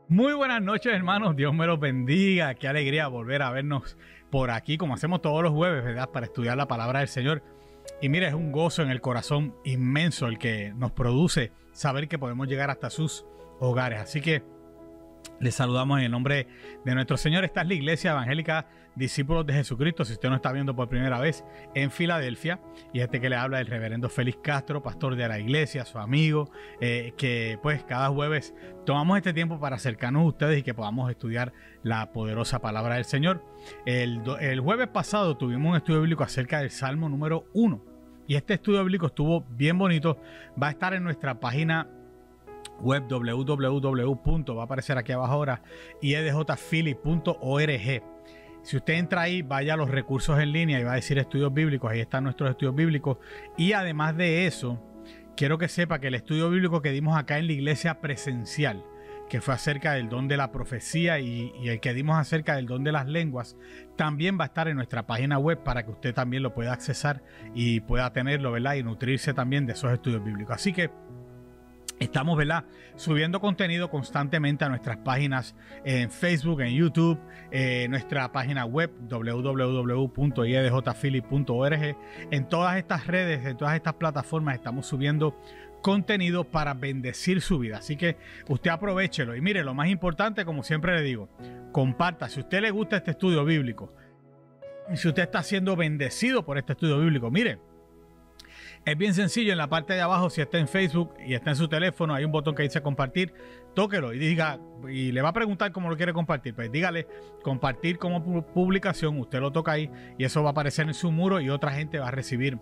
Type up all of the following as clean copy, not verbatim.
Muy buenas noches, hermanos. Dios me los bendiga. Qué alegría volver a vernos por aquí, como hacemos todos los jueves, ¿verdad? Para estudiar la palabra del Señor. Y mira, es un gozo en el corazón inmenso el que nos produce saber que podemos llegar hasta sus hogares. Así que les saludamos en el nombre de nuestro Señor. Esta es la Iglesia Evangélica Discípulos de Jesucristo. Si usted nos está viendo por primera vez en Filadelfia, y que le habla el reverendo Félix Castro, pastor de la iglesia, su amigo, que pues cada jueves tomamos este tiempo para acercarnos a ustedes y que podamos estudiar la poderosa palabra del Señor. El jueves pasado tuvimos un estudio bíblico acerca del Salmo número 1, y este estudio bíblico estuvo bien bonito. Va a estar en nuestra página web va a aparecer aquí abajo ahora, iedjphilly.org. Si usted entra ahí, vaya a los recursos en línea y va a decir estudios bíblicos. Ahí están nuestros estudios bíblicos. Y además de eso, quiero que sepa que el estudio bíblico que dimos acá en la iglesia presencial, que fue acerca del don de la profecía, y el que dimos acerca del don de las lenguas, también va a estar en nuestra página web para que usted también lo pueda accesar y pueda tenerlo, ¿verdad? Y nutrirse también de esos estudios bíblicos. Así que estamos, ¿verdad?, subiendo contenido constantemente a nuestras páginas en Facebook, en YouTube, nuestra página web www.iedjphilly.org. En todas estas redes, en todas estas plataformas estamos subiendo contenido para bendecir su vida. Así que usted aprovéchelo. Y mire, lo más importante, como siempre le digo, comparta. Si a usted le gusta este estudio bíblico, si usted está siendo bendecido por este estudio bíblico, mire, es bien sencillo. En la parte de abajo, si está en Facebook y está en su teléfono, hay un botón que dice compartir. Tóquelo y diga, y le va a preguntar cómo lo quiere compartir. Pues dígale compartir como publicación. Usted lo toca ahí y eso va a aparecer en su muro y otra gente va a recibir,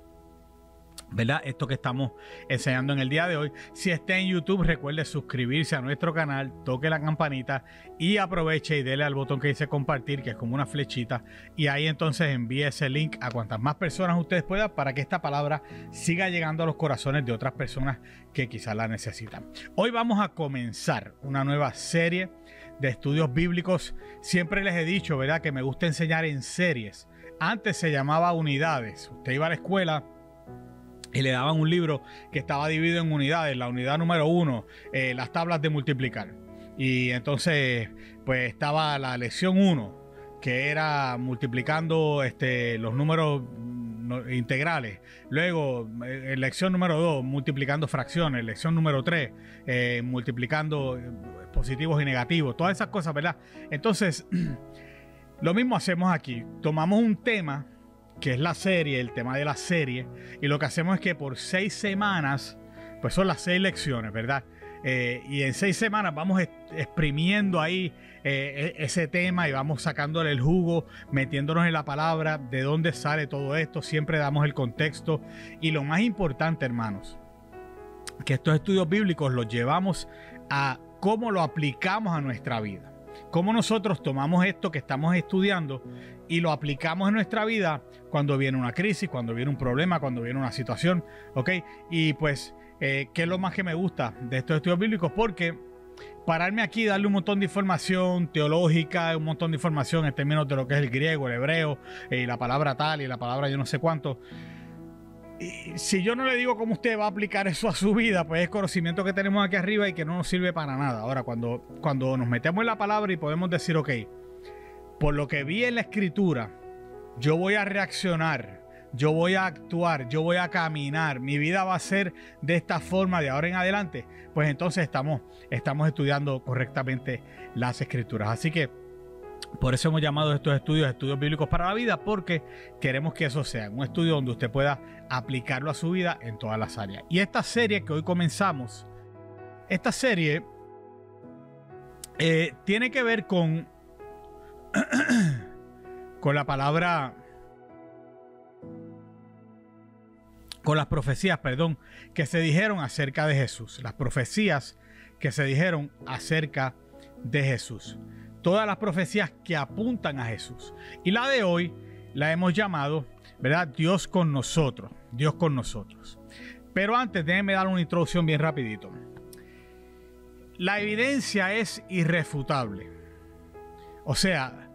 ¿verdad?, esto que estamos enseñando en el día de hoy. Si está en YouTube, recuerde suscribirse a nuestro canal, toque la campanita y aproveche y dele al botón que dice compartir, que es como una flechita, y ahí entonces envíe ese link a cuantas más personas ustedes puedan para que esta palabra siga llegando a los corazones de otras personas que quizás la necesitan. Hoy vamos a comenzar una nueva serie de estudios bíblicos. Siempre les he dicho, ¿verdad?, que me gusta enseñar en series. Antes se llamaba unidades. Usted iba a la escuela y le daban un libro que estaba dividido en unidades. La unidad número 1, las tablas de multiplicar. Y entonces, pues estaba la lección 1, que era multiplicando los números integrales. Luego, lección número 2, multiplicando fracciones. Lección número 3, multiplicando positivos y negativos. Todas esas cosas, ¿verdad? Entonces, lo mismo hacemos aquí. Tomamos un tema, que es la serie, el tema de la serie, y lo que hacemos es que por 6 semanas, pues son las 6 lecciones, ¿verdad? Y en 6 semanas vamos exprimiendo ahí ese tema y vamos sacándole el jugo, metiéndonos en la palabra, de dónde sale todo esto. Siempre damos el contexto, y lo más importante, hermanos, que estos estudios bíblicos los llevamos a cómo lo aplicamos a nuestra vida. Cómo nosotros tomamos esto que estamos estudiando y lo aplicamos en nuestra vida cuando viene una crisis, cuando viene un problema, cuando viene una situación, ¿ok? Y pues, ¿qué es lo más que me gusta de estos estudios bíblicos? Porque pararme aquí y darle un montón de información teológica, un montón de información en términos de lo que es el griego, el hebreo, y la palabra tal y la palabra yo no sé cuánto. Y si yo no le digo cómo usted va a aplicar eso a su vida, pues es conocimiento que tenemos aquí arriba y que no nos sirve para nada. Ahora, cuando nos metemos en la palabra y podemos decir, ok, por lo que vi en la escritura, yo voy a reaccionar, yo voy a actuar, yo voy a caminar, mi vida va a ser de esta forma de ahora en adelante, pues entonces estamos estudiando correctamente las escrituras. Así que por eso hemos llamado estos estudios bíblicos para la vida, porque queremos que eso sea un estudio donde usted pueda aplicarlo a su vida en todas las áreas. Y esta serie que hoy comenzamos, esta serie tiene que ver con con la palabra, con las profecías, perdón, que se dijeron acerca de Jesús. Las profecías que se dijeron acerca de Jesús. Todas las profecías que apuntan a Jesús. Y la de hoy la hemos llamado, ¿verdad?, Dios con nosotros. Dios con nosotros. Pero antes, déjenme dar una introducción bien rapidito. La evidencia es irrefutable. O sea,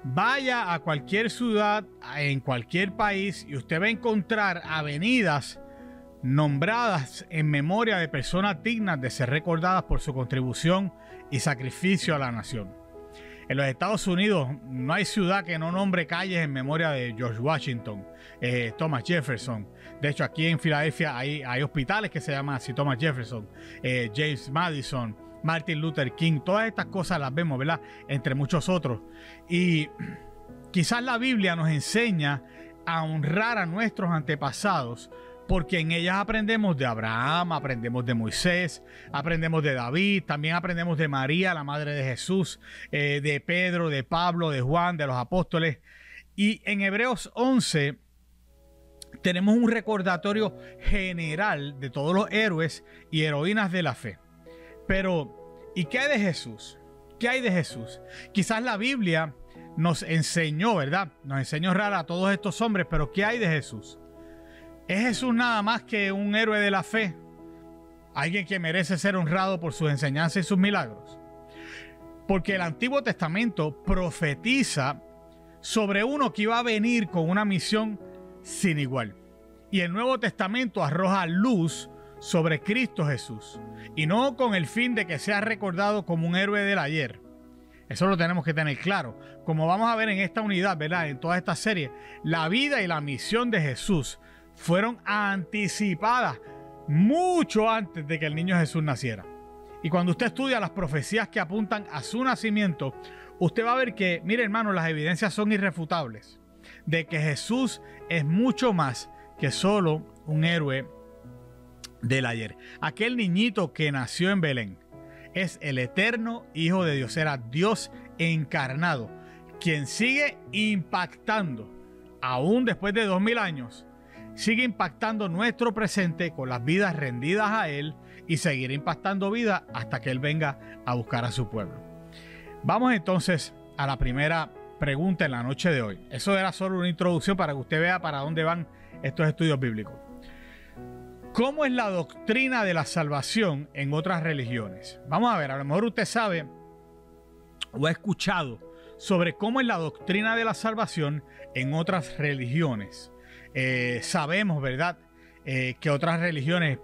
vaya a cualquier ciudad, en cualquier país, y usted va a encontrar avenidas nombradas en memoria de personas dignas de ser recordadas por su contribución y sacrificio a la nación. En los Estados Unidos no hay ciudad que no nombre calles en memoria de George Washington, Thomas Jefferson. De hecho, aquí en Filadelfia hay hospitales que se llaman así, Thomas Jefferson, James Madison, Martin Luther King. Todas estas cosas las vemos, ¿verdad? Entre muchos otros. Y quizás la Biblia nos enseña a honrar a nuestros antepasados, porque en ellas aprendemos de Abraham, aprendemos de Moisés, aprendemos de David, también aprendemos de María, la madre de Jesús, de Pedro, de Pablo, de Juan, de los apóstoles. Y en Hebreos 11 tenemos un recordatorio general de todos los héroes y heroínas de la fe. Pero, ¿y qué hay de Jesús? ¿Qué hay de Jesús? Quizás la Biblia nos enseñó, ¿verdad? Nos enseñó a honrar a todos estos hombres, pero ¿qué hay de Jesús? ¿Es Jesús nada más que un héroe de la fe? ¿Alguien que merece ser honrado por sus enseñanzas y sus milagros? Porque el Antiguo Testamento profetiza sobre uno que iba a venir con una misión sin igual. Y el Nuevo Testamento arroja luz sobre Cristo Jesús. Y no con el fin de que sea recordado como un héroe del ayer. Eso lo tenemos que tener claro. Como vamos a ver en esta unidad, ¿verdad? En toda esta serie, la vida y la misión de Jesús fueron anticipadas mucho antes de que el niño Jesús naciera. Y cuando usted estudia las profecías que apuntan a su nacimiento, usted va a ver que, mire hermano, las evidencias son irrefutables de que Jesús es mucho más que solo un héroe del ayer. Aquel niñito que nació en Belén es el eterno Hijo de Dios, era Dios encarnado, quien sigue impactando, aún después de 2000 años, sigue impactando nuestro presente con las vidas rendidas a Él y seguirá impactando vida hasta que Él venga a buscar a su pueblo. Vamos entonces a la primera pregunta en la noche de hoy. Eso era solo una introducción para que usted vea para dónde van estos estudios bíblicos. ¿Cómo es la doctrina de la salvación en otras religiones? Vamos a ver, a lo mejor usted sabe o ha escuchado sobre cómo es la doctrina de la salvación en otras religiones. Sabemos, ¿verdad?, que otras religiones,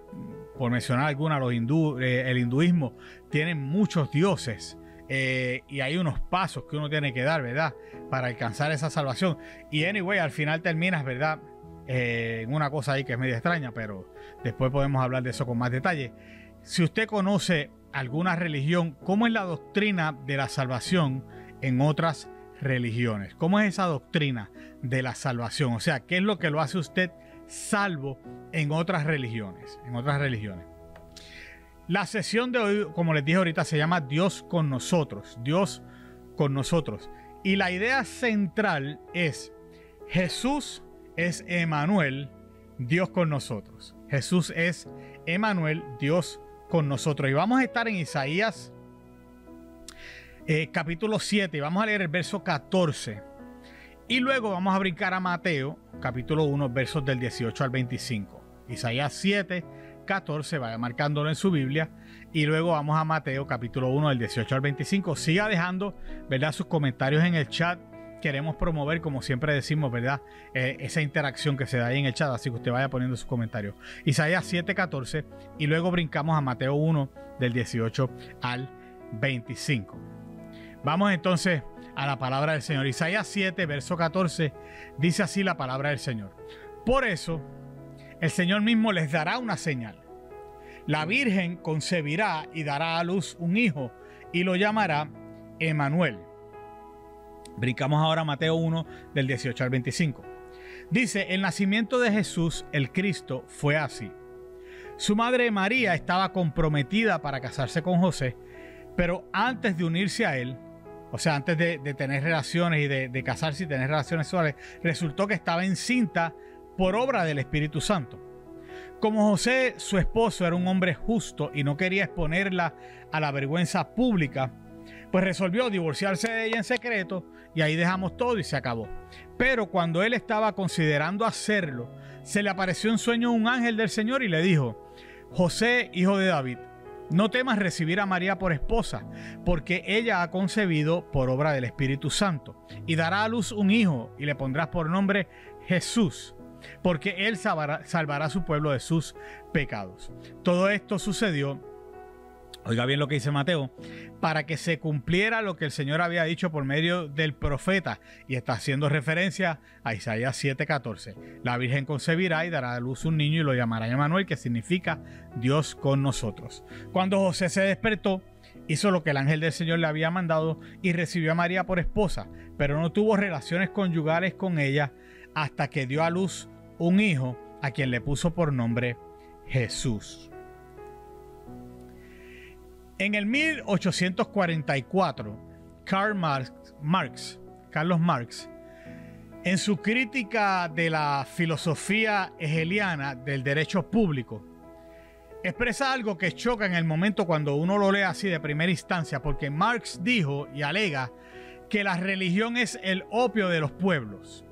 por mencionar algunas, el hinduismo, tienen muchos dioses y hay unos pasos que uno tiene que dar, ¿verdad?, para alcanzar esa salvación. Y anyway, al final terminas, ¿verdad?, en una cosa ahí que es medio extraña, pero después podemos hablar de eso con más detalle. Si usted conoce alguna religión, ¿cómo es la doctrina de la salvación en otras religiones? ¿Cómo es esa doctrina de la salvación? O sea, ¿qué es lo que lo hace usted salvo en otras religiones? La sesión de hoy, como les dije ahorita, se llama Dios con nosotros. Dios con nosotros. Y la idea central es: Jesús es Emmanuel, Dios con nosotros. Jesús es Emmanuel, Dios con nosotros. Y vamos a estar en Isaías capítulo 7, y vamos a leer el verso 14. Y luego vamos a brincar a Mateo, capítulo 1, versos del 18 al 25. Isaías 7, 14, vaya marcándolo en su Biblia. Y luego vamos a Mateo, capítulo 1, del 18 al 25. Siga dejando, ¿verdad?, sus comentarios en el chat. Queremos promover, como siempre decimos, ¿verdad?, esa interacción que se da ahí en el chat, así que usted vaya poniendo sus comentarios. Isaías 7:14 y luego brincamos a Mateo 1 del 18 al 25. Vamos entonces a la palabra del Señor. Isaías 7, verso 14, dice así la palabra del Señor. Por eso, el Señor mismo les dará una señal. La Virgen concebirá y dará a luz un hijo y lo llamará Emmanuel. Brincamos ahora a Mateo 1 del 18 al 25. Dice: el nacimiento de Jesús, el Cristo, fue así. Su madre María estaba comprometida para casarse con José, pero antes de unirse a él, o sea, antes de tener relaciones y de casarse y tener relaciones sexuales, resultó que estaba encinta por obra del Espíritu Santo. Como José, su esposo, era un hombre justo y no quería exponerla a la vergüenza pública, pues resolvió divorciarse de ella en secreto, y ahí dejamos todo y se acabó. Pero cuando él estaba considerando hacerlo, se le apareció en sueño un ángel del Señor y le dijo: José, hijo de David, no temas recibir a María por esposa, porque ella ha concebido por obra del Espíritu Santo, y dará a luz un hijo, y le pondrás por nombre Jesús, porque él salvará a su pueblo de sus pecados. Todo esto sucedió Oiga bien lo que dice Mateo, para que se cumpliera lo que el Señor había dicho por medio del profeta, y está haciendo referencia a Isaías 7:14. La Virgen concebirá y dará a luz un niño y lo llamará Emmanuel, que significa Dios con nosotros. Cuando José se despertó, hizo lo que el ángel del Señor le había mandado y recibió a María por esposa, pero no tuvo relaciones conyugales con ella hasta que dio a luz un hijo, a quien le puso por nombre Jesús. En el 1844, Carlos Marx, en su crítica de la filosofía hegeliana del derecho público, expresa algo que choca en el momento cuando uno lo lee así de primera instancia, porque Marx dijo y alega que la religión es el opio de los pueblos.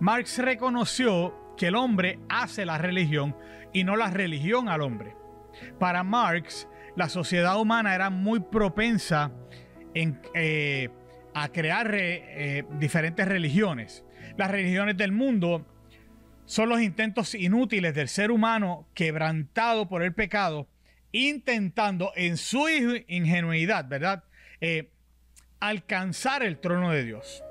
Marx reconoció que el hombre hace la religión y no la religión al hombre. Para Marx, la sociedad humana era muy propensa a crear diferentes religiones. Las religiones del mundo son los intentos inútiles del ser humano quebrantado por el pecado, intentando en su ingenuidad, ¿verdad?, alcanzar el trono de Dios.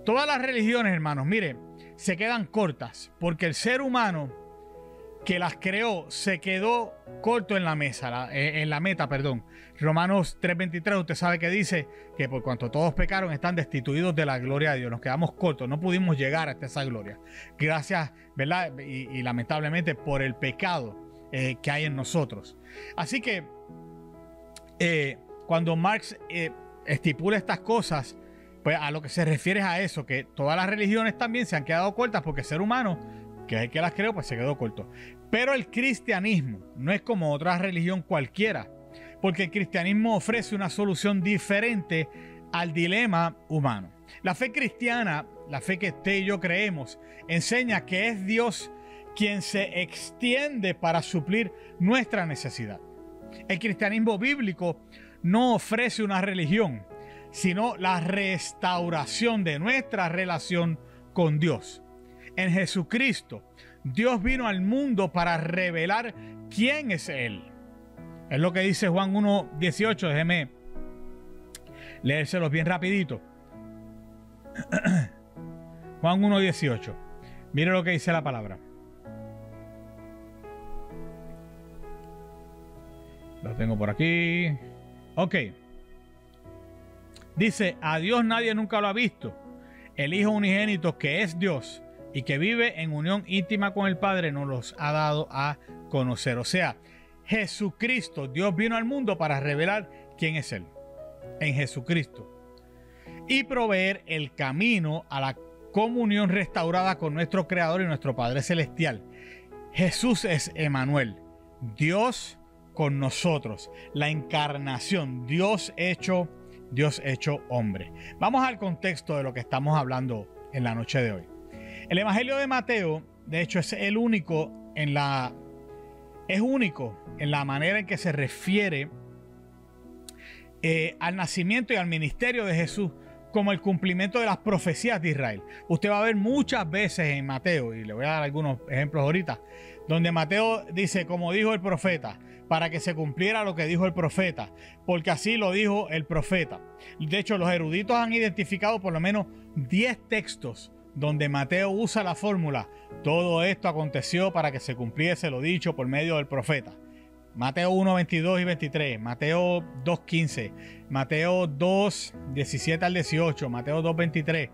Todas las religiones, hermanos, mire, se quedan cortas porque el ser humano que las creó se quedó corto en la meta. Romanos 3:23, usted sabe que dice que por cuanto todos pecaron están destituidos de la gloria de Dios. Nos quedamos cortos, no pudimos llegar hasta esa gloria. Gracias, ¿verdad? Y lamentablemente por el pecado que hay en nosotros. Así que cuando Marx estipula estas cosas, pues a lo que se refiere es a eso, que todas las religiones también se han quedado cortas porque el ser humano, que es el que las creó, pues se quedó corto. Pero el cristianismo no es como otra religión cualquiera, porque el cristianismo ofrece una solución diferente al dilema humano. La fe cristiana, la fe que usted y yo creemos, enseña que es Dios quien se extiende para suplir nuestra necesidad. El cristianismo bíblico no ofrece una religión, sino la restauración de nuestra relación con Dios. En Jesucristo, Dios vino al mundo para revelar quién es Él. Es lo que dice Juan 1:18. Déjeme leérselos bien rapidito. Juan 1:18. Mire lo que dice la palabra. Lo tengo por aquí. Ok. Dice, a Dios nadie nunca lo ha visto. El Hijo unigénito, que es Dios y que vive en unión íntima con el Padre, nos los ha dado a conocer. O sea, Jesucristo, Dios vino al mundo para revelar quién es Él. En Jesucristo. Y proveer el camino a la comunión restaurada con nuestro Creador y nuestro Padre Celestial. Jesús es Emmanuel, Dios con nosotros. La encarnación, Dios hecho hombre. Vamos al contexto de lo que estamos hablando en la noche de hoy. El Evangelio de Mateo, de hecho, es único en la manera en que se refiere al nacimiento y al ministerio de Jesús como el cumplimiento de las profecías de Israel. Usted va a ver muchas veces en Mateo, y le voy a dar algunos ejemplos ahorita, donde Mateo dice, como dijo el profeta, para que se cumpliera lo que dijo el profeta, porque así lo dijo el profeta. De hecho, los eruditos han identificado por lo menos 10 textos donde Mateo usa la fórmula, todo esto aconteció para que se cumpliese lo dicho por medio del profeta. Mateo 1, 22 y 23, Mateo 2, 15, Mateo 2, 17 al 18, Mateo 2, 23,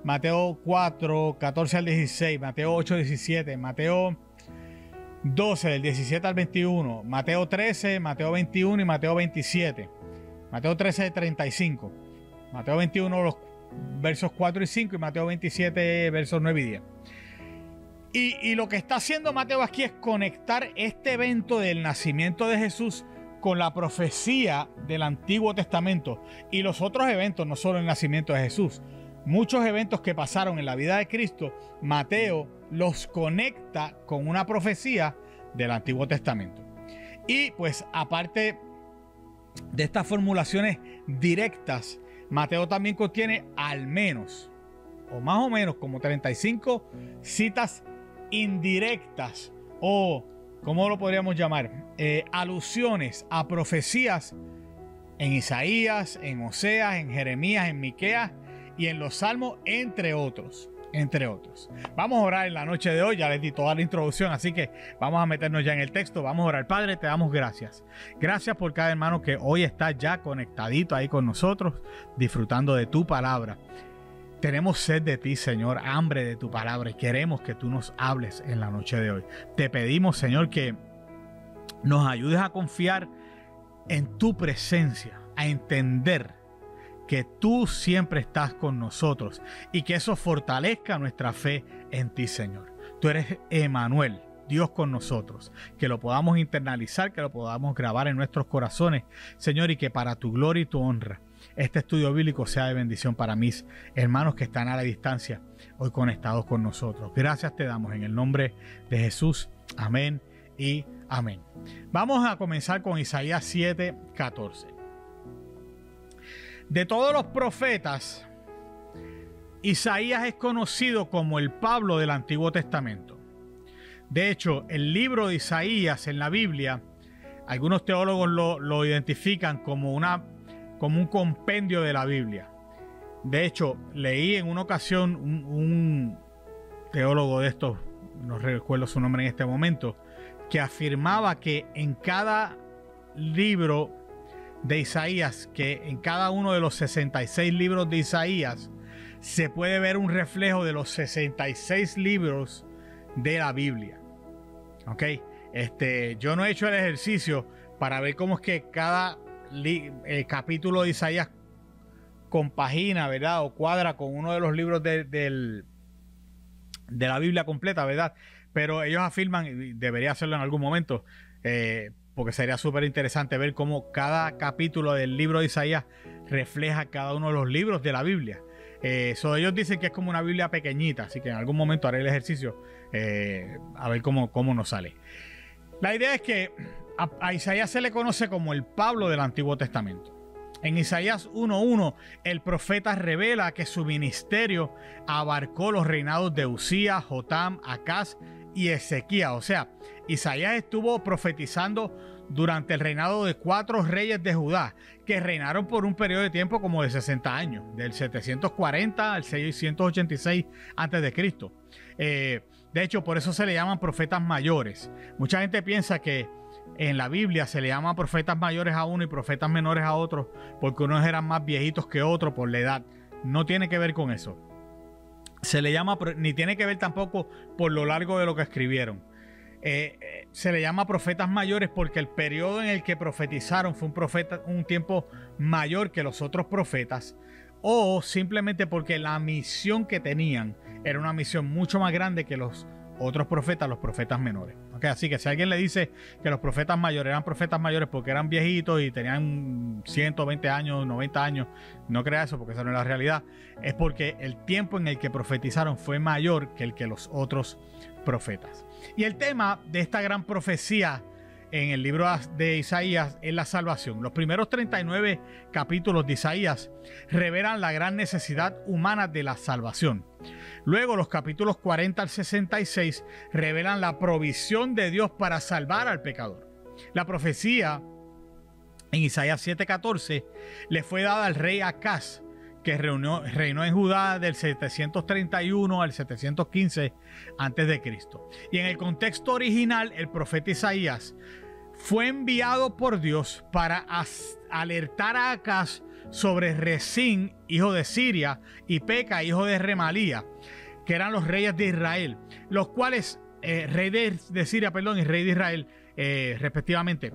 Mateo 4, 14 al 16, Mateo 8, 17, Mateo 12, del 17 al 21, Mateo 13, Mateo 21 y Mateo 27, Mateo 13, 35, Mateo 21, los versos 4 y 5 y Mateo 27, versos 9 y 10. Y lo que está haciendo Mateo aquí es conectar este evento del nacimiento de Jesús con la profecía del Antiguo Testamento y los otros eventos, no solo el nacimiento de Jesús. Muchos eventos que pasaron en la vida de Cristo, Mateo los conecta con una profecía del Antiguo Testamento. Y pues aparte de estas formulaciones directas, Mateo también contiene al menos, o más o menos como 35 citas indirectas o ¿cómo lo podríamos llamar? Alusiones a profecías en Isaías, en Oseas, en Jeremías, en Miqueas y en los Salmos, entre otros. Vamos a orar en la noche de hoy. Ya les di toda la introducción, así que vamos a meternos ya en el texto. Vamos a orar. Padre, te damos gracias. Gracias por cada hermano que hoy está ya conectadito ahí con nosotros, disfrutando de tu palabra. Tenemos sed de ti, Señor, hambre de tu palabra, y queremos que tú nos hables en la noche de hoy. Te pedimos, Señor, que nos ayudes a confiar en tu presencia, a entender que tú siempre estás con nosotros y que eso fortalezca nuestra fe en ti, Señor. Tú eres Emmanuel, Dios con nosotros, que lo podamos internalizar, que lo podamos grabar en nuestros corazones, Señor, y que para tu gloria y tu honra este estudio bíblico sea de bendición para mis hermanos que están a la distancia hoy conectados con nosotros. Gracias te damos en el nombre de Jesús. Amén y amén. Vamos a comenzar con Isaías 7:14. De todos los profetas, Isaías es conocido como el Pablo del Antiguo Testamento. De hecho, el libro de Isaías en la Biblia, algunos teólogos lo identifican como un compendio de la Biblia. De hecho, leí en una ocasión un teólogo de estos, no recuerdo su nombre en este momento, que afirmaba que en cada libro de Isaías, que en cada uno de los 66 libros de Isaías se puede ver un reflejo de los 66 libros de la Biblia. ¿Ok? Yo no he hecho el ejercicio para ver cómo es que cada capítulo de Isaías compagina, ¿verdad? O cuadra con uno de los libros de la Biblia completa, ¿verdad? Pero ellos afirman, y debería hacerlo en algún momento, porque sería súper interesante ver cómo cada capítulo del libro de Isaías refleja cada uno de los libros de la Biblia. Ellos dicen que es como una Biblia pequeñita, así que en algún momento haré el ejercicio a ver cómo nos sale. La idea es que a Isaías se le conoce como el Pablo del Antiguo Testamento. En Isaías 1:1, el profeta revela que su ministerio abarcó los reinados de Usías, Jotam, Acaz y Ezequías. O sea, Isaías estuvo profetizando durante el reinado de 4 reyes de Judá, que reinaron por un periodo de tiempo como de 60 años, del 740 al 686 a.C. De hecho, por eso se le llaman profetas mayores. Mucha gente piensa que en la Biblia se le llama profetas mayores a uno y profetas menores a otros, porque unos eran más viejitos que otros por la edad. No tiene que ver con eso. Se le llama, ni tiene que ver tampoco por lo largo de lo que escribieron. Se le llama profetas mayores porque el periodo en el que profetizaron fue un tiempo mayor que los otros profetas, o simplemente porque la misión que tenían era una misión mucho más grande que los otros profetas, los profetas menores. ¿Okay? Así que si alguien le dice que los profetas mayores eran profetas mayores porque eran viejitos y tenían 120 años, 90 años, no crea eso, porque esa no es la realidad. Es porque el tiempo en el que profetizaron fue mayor que el que los otros profetas. Y el tema de esta gran profecía en el libro de Isaías es la salvación. Los primeros 39 capítulos de Isaías revelan la gran necesidad humana de la salvación. Luego los capítulos 40 al 66 revelan la provisión de Dios para salvar al pecador. La profecía en Isaías 7:14 le fue dada al rey Acaz, que reinó en Judá del 731 al 715 a.C. Y en el contexto original, el profeta Isaías fue enviado por Dios para alertar a Acaz sobre Rezín, hijo de Siria, y Peca, hijo de Remalía, que eran los reyes de Israel, los cuales, rey de Siria, y rey de Israel, respectivamente,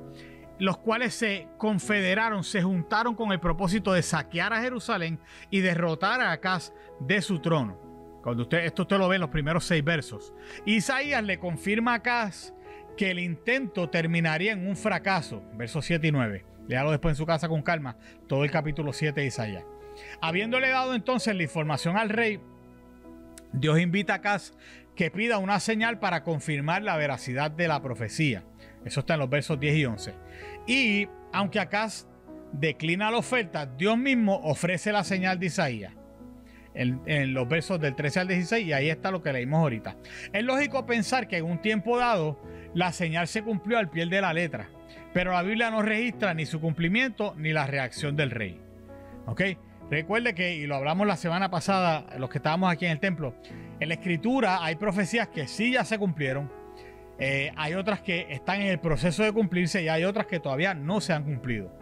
los cuales se confederaron, se juntaron con el propósito de saquear a Jerusalén y derrotar a Acaz de su trono. Cuando usted lo ve en los primeros 6 versos. Isaías le confirma a Acaz que el intento terminaría en un fracaso, versos 7 y 9. Léalo después en su casa con calma, todo el capítulo 7 de Isaías. Habiéndole dado entonces la información al rey, Dios invita a Acaz que pida una señal para confirmar la veracidad de la profecía. Eso está en los versos 10 y 11. Y aunque Acaz declina la oferta, Dios mismo ofrece la señal de Isaías. en los versos del 13 al 16, y ahí está lo que leímos ahorita. Es lógico pensar que en un tiempo dado la señal se cumplió al pie de la letra, pero la Biblia no registra ni su cumplimiento ni la reacción del rey. ¿Ok? Recuerde que, y lo hablamos la semana pasada, los que estábamos aquí en el templo, en la escritura hay profecías que sí ya se cumplieron, hay otras que están en el proceso de cumplirse y hay otras que todavía no se han cumplido.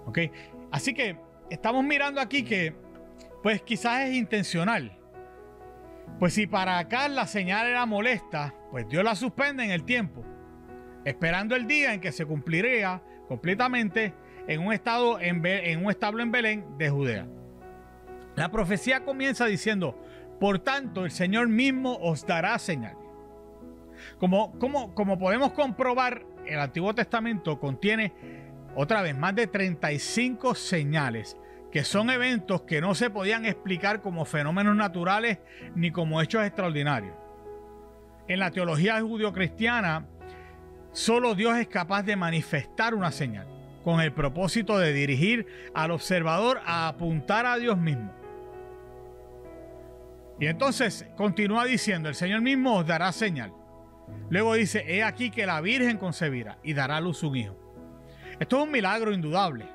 ¿Ok? Así que estamos mirando aquí que pues quizás es intencional. Pues si para acá la señal era molesta, pues Dios la suspende en el tiempo, esperando el día en que se cumpliría completamente en un establo en Belén de Judea. La profecía comienza diciendo: por tanto, el Señor mismo os dará señal. Como podemos comprobar, el Antiguo Testamento contiene otra vez más de 35 señales, que son eventos que no se podían explicar como fenómenos naturales ni como hechos extraordinarios. En la teología judio-cristiana, solo Dios es capaz de manifestar una señal, con el propósito de dirigir al observador a apuntar a Dios mismo. Y entonces continúa diciendo: el Señor mismo os dará señal. Luego dice: he aquí que la Virgen concebirá y dará a luz un hijo. Esto es un milagro indudable.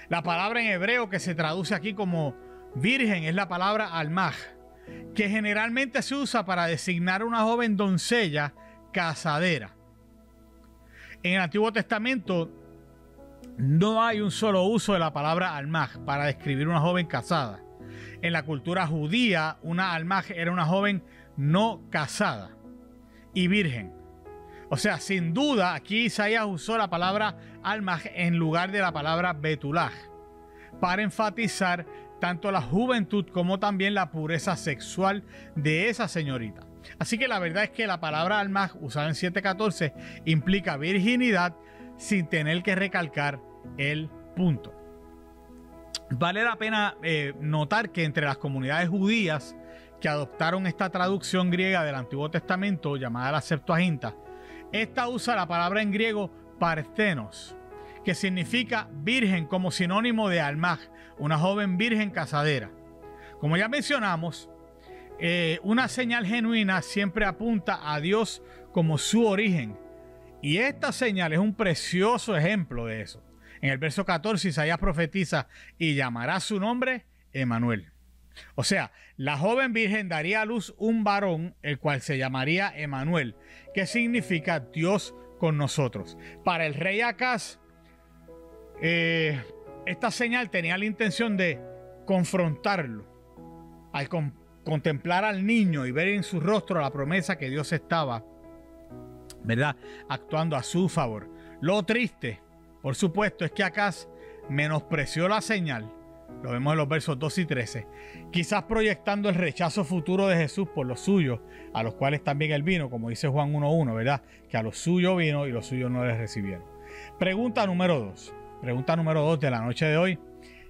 La palabra en hebreo que se traduce aquí como virgen es la palabra almaj, que generalmente se usa para designar a una joven doncella casadera. En el Antiguo Testamento no hay un solo uso de la palabra almaj para describir una joven casada. En la cultura judía, una almaj era una joven no casada y virgen. O sea, sin duda, aquí Isaías usó la palabra almaj en lugar de la palabra betulaj, para enfatizar tanto la juventud como también la pureza sexual de esa señorita. Así que la verdad es que la palabra almaj, usada en 7:14, implica virginidad sin tener que recalcar el punto. Vale la pena notar que entre las comunidades judías que adoptaron esta traducción griega del Antiguo Testamento, llamada la Septuaginta, esta usa la palabra en griego parthenos, que significa virgen, como sinónimo de almaj, una joven virgen casadera. Como ya mencionamos, una señal genuina siempre apunta a Dios como su origen, y esta señal es un precioso ejemplo de eso. En el verso 14, Isaías profetiza: y llamará su nombre Emanuel. O sea, la joven virgen daría a luz un varón, el cual se llamaría Emanuel, que significa Dios con nosotros. Para el rey Acaz, esta señal tenía la intención de confrontarlo. Al contemplar al niño y ver en su rostro la promesa que Dios estaba, ¿verdad?, actuando a su favor. Lo triste, por supuesto, es que Acaz menospreció la señal. Lo vemos en los versos 2 y 13. Quizás proyectando el rechazo futuro de Jesús por los suyos, a los cuales también él vino, como dice Juan 1:1, ¿verdad? Que a los suyos vino y los suyos no les recibieron. Pregunta número 2. Pregunta número 2 de la noche de hoy.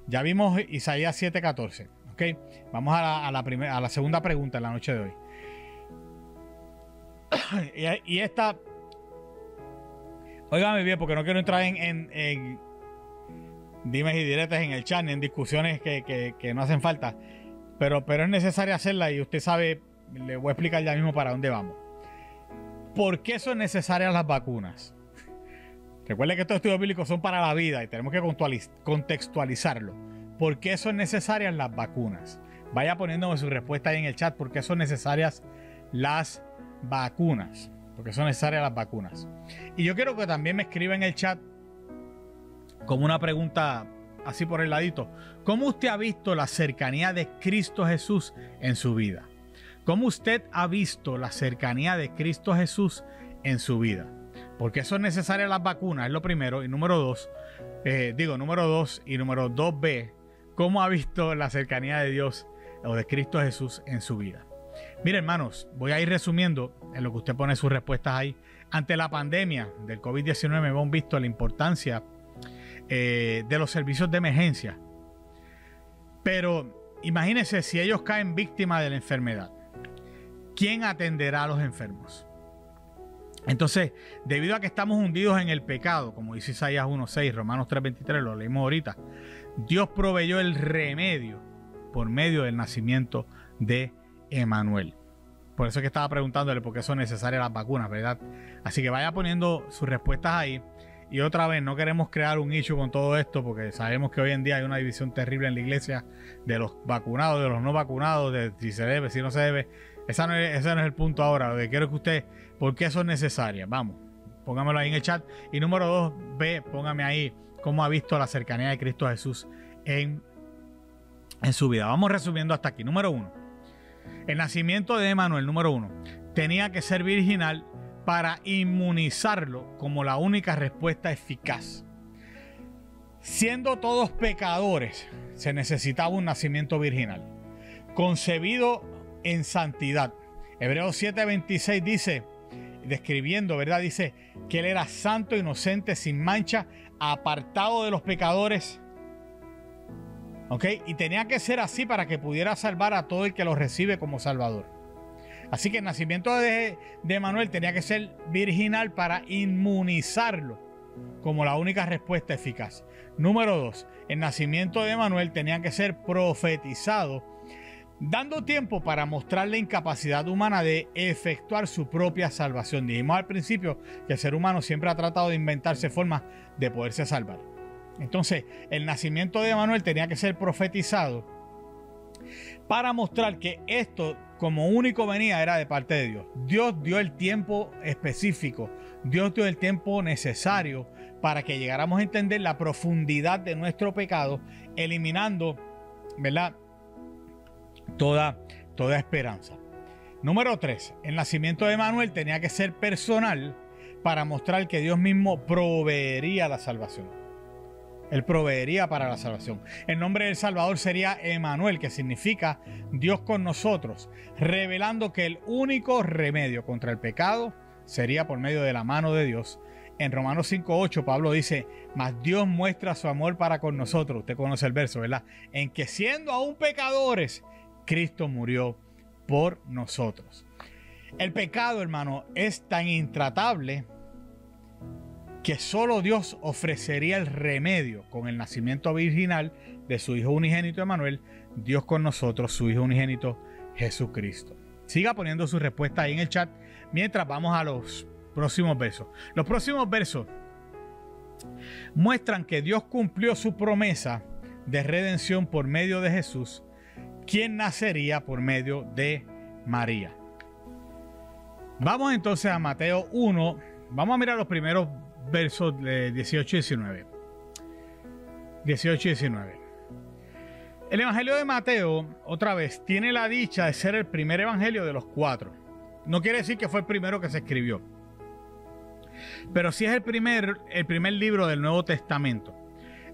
Ya vimos Isaías 7:14. ¿Ok? Vamos a la segunda pregunta de la noche de hoy. y esta... Óigame bien, porque no quiero entrar en dimes y diretes en el chat, ni en discusiones que no hacen falta. Pero es necesario hacerla, y usted sabe, le voy a explicar ya mismo para dónde vamos. ¿Por qué son necesarias las vacunas? Recuerde que estos estudios bíblicos son para la vida y tenemos que contextualizarlo. ¿Por qué son necesarias las vacunas? Vaya poniéndome su respuesta ahí en el chat. ¿Por qué son necesarias las vacunas? Porque son necesarias las vacunas. Y yo quiero que también me escriba en el chat, como una pregunta así por el ladito: ¿cómo usted ha visto la cercanía de Cristo Jesús en su vida? ¿Cómo usted ha visto la cercanía de Cristo Jesús en su vida? Porque son necesarias las vacunas, es lo primero. Y número 2, número 2 y número 2B, ¿cómo ha visto la cercanía de Dios o de Cristo Jesús en su vida? Mire, hermanos, voy a ir resumiendo en lo que usted pone sus respuestas ahí. Ante la pandemia del COVID-19 hemos visto la importancia de los servicios de emergencia. Pero imagínense si ellos caen víctimas de la enfermedad. ¿Quién atenderá a los enfermos? Entonces, debido a que estamos hundidos en el pecado, como dice Isaías 1:6, Romanos 3:23, lo leímos ahorita, Dios proveyó el remedio por medio del nacimiento de Emanuel. Por eso es que estaba preguntándole por qué son necesarias las vacunas, ¿verdad? Así que vaya poniendo sus respuestas ahí. Y otra vez, no queremos crear un issue con todo esto, porque sabemos que hoy en día hay una división terrible en la iglesia de los vacunados, de los no vacunados, de si se debe, si no se debe. Ese no es el punto ahora. Lo que quiero es que usted, ¿por qué son necesarias? Vamos, póngamelo ahí en el chat. Y número 2, B, póngame ahí cómo ha visto la cercanía de Cristo Jesús en su vida. Vamos resumiendo hasta aquí. Número 1. El nacimiento de Emanuel, número 1, tenía que ser virginal para inmunizarlo como la única respuesta eficaz. Siendo todos pecadores, se necesitaba un nacimiento virginal, concebido en santidad. Hebreos 7:26 dice, describiendo, ¿verdad? Dice que él era santo, inocente, sin mancha, apartado de los pecadores. ¿Ok? Y tenía que ser así para que pudiera salvar a todo el que lo recibe como Salvador. Así que el nacimiento de Emanuel tenía que ser virginal para inmunizarlo como la única respuesta eficaz. Número 2, el nacimiento de Emanuel tenía que ser profetizado, dando tiempo para mostrar la incapacidad humana de efectuar su propia salvación. Dijimos al principio que el ser humano siempre ha tratado de inventarse formas de poderse salvar. Entonces, el nacimiento de Emanuel tenía que ser profetizado para mostrar que esto como único venía era de parte de Dios. Dios dio el tiempo específico, Dios dio el tiempo necesario para que llegáramos a entender la profundidad de nuestro pecado, eliminando, ¿verdad?, toda esperanza. Número 3, el nacimiento de Emanuel tenía que ser personal para mostrar que Dios mismo proveería la salvación. Él proveería para la salvación. El nombre del Salvador sería Emanuel, que significa Dios con nosotros, revelando que el único remedio contra el pecado sería por medio de la mano de Dios. En Romanos 5:8 Pablo dice, mas Dios muestra su amor para con nosotros. Usted conoce el verso, ¿verdad? En que siendo aún pecadores, Cristo murió por nosotros. El pecado, hermano, es tan intratable que solo Dios ofrecería el remedio con el nacimiento virginal de su Hijo unigénito Emanuel, Dios con nosotros, su Hijo unigénito Jesucristo. Siga poniendo su respuesta ahí en el chat mientras vamos a los próximos versos. Los próximos versos muestran que Dios cumplió su promesa de redención por medio de Jesús, quien nacería por medio de María. Vamos entonces a Mateo 1. Vamos a mirar los primeros versos de 18 y 19. 18 y 19. El Evangelio de Mateo, otra vez, tiene la dicha de ser el primer evangelio de los 4. No quiere decir que fue el primero que se escribió, pero sí es el primer libro del Nuevo Testamento.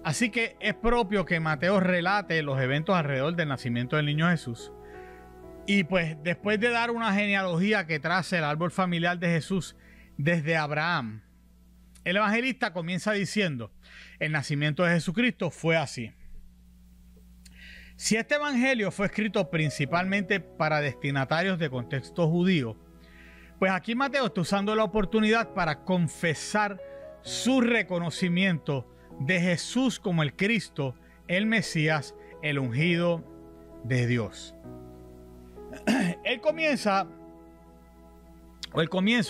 Así que es propio que Mateo relate los eventos alrededor del nacimiento del niño Jesús. Y pues después de dar una genealogía que trace el árbol familiar de Jesús desde Abraham, el evangelista comienza diciendo, el nacimiento de Jesucristo fue así. Si este evangelio fue escrito principalmente para destinatarios de contexto judío, pues aquí Mateo está usando la oportunidad para confesar su reconocimiento de Jesús como el Cristo, el Mesías, el ungido de Dios. El comienzo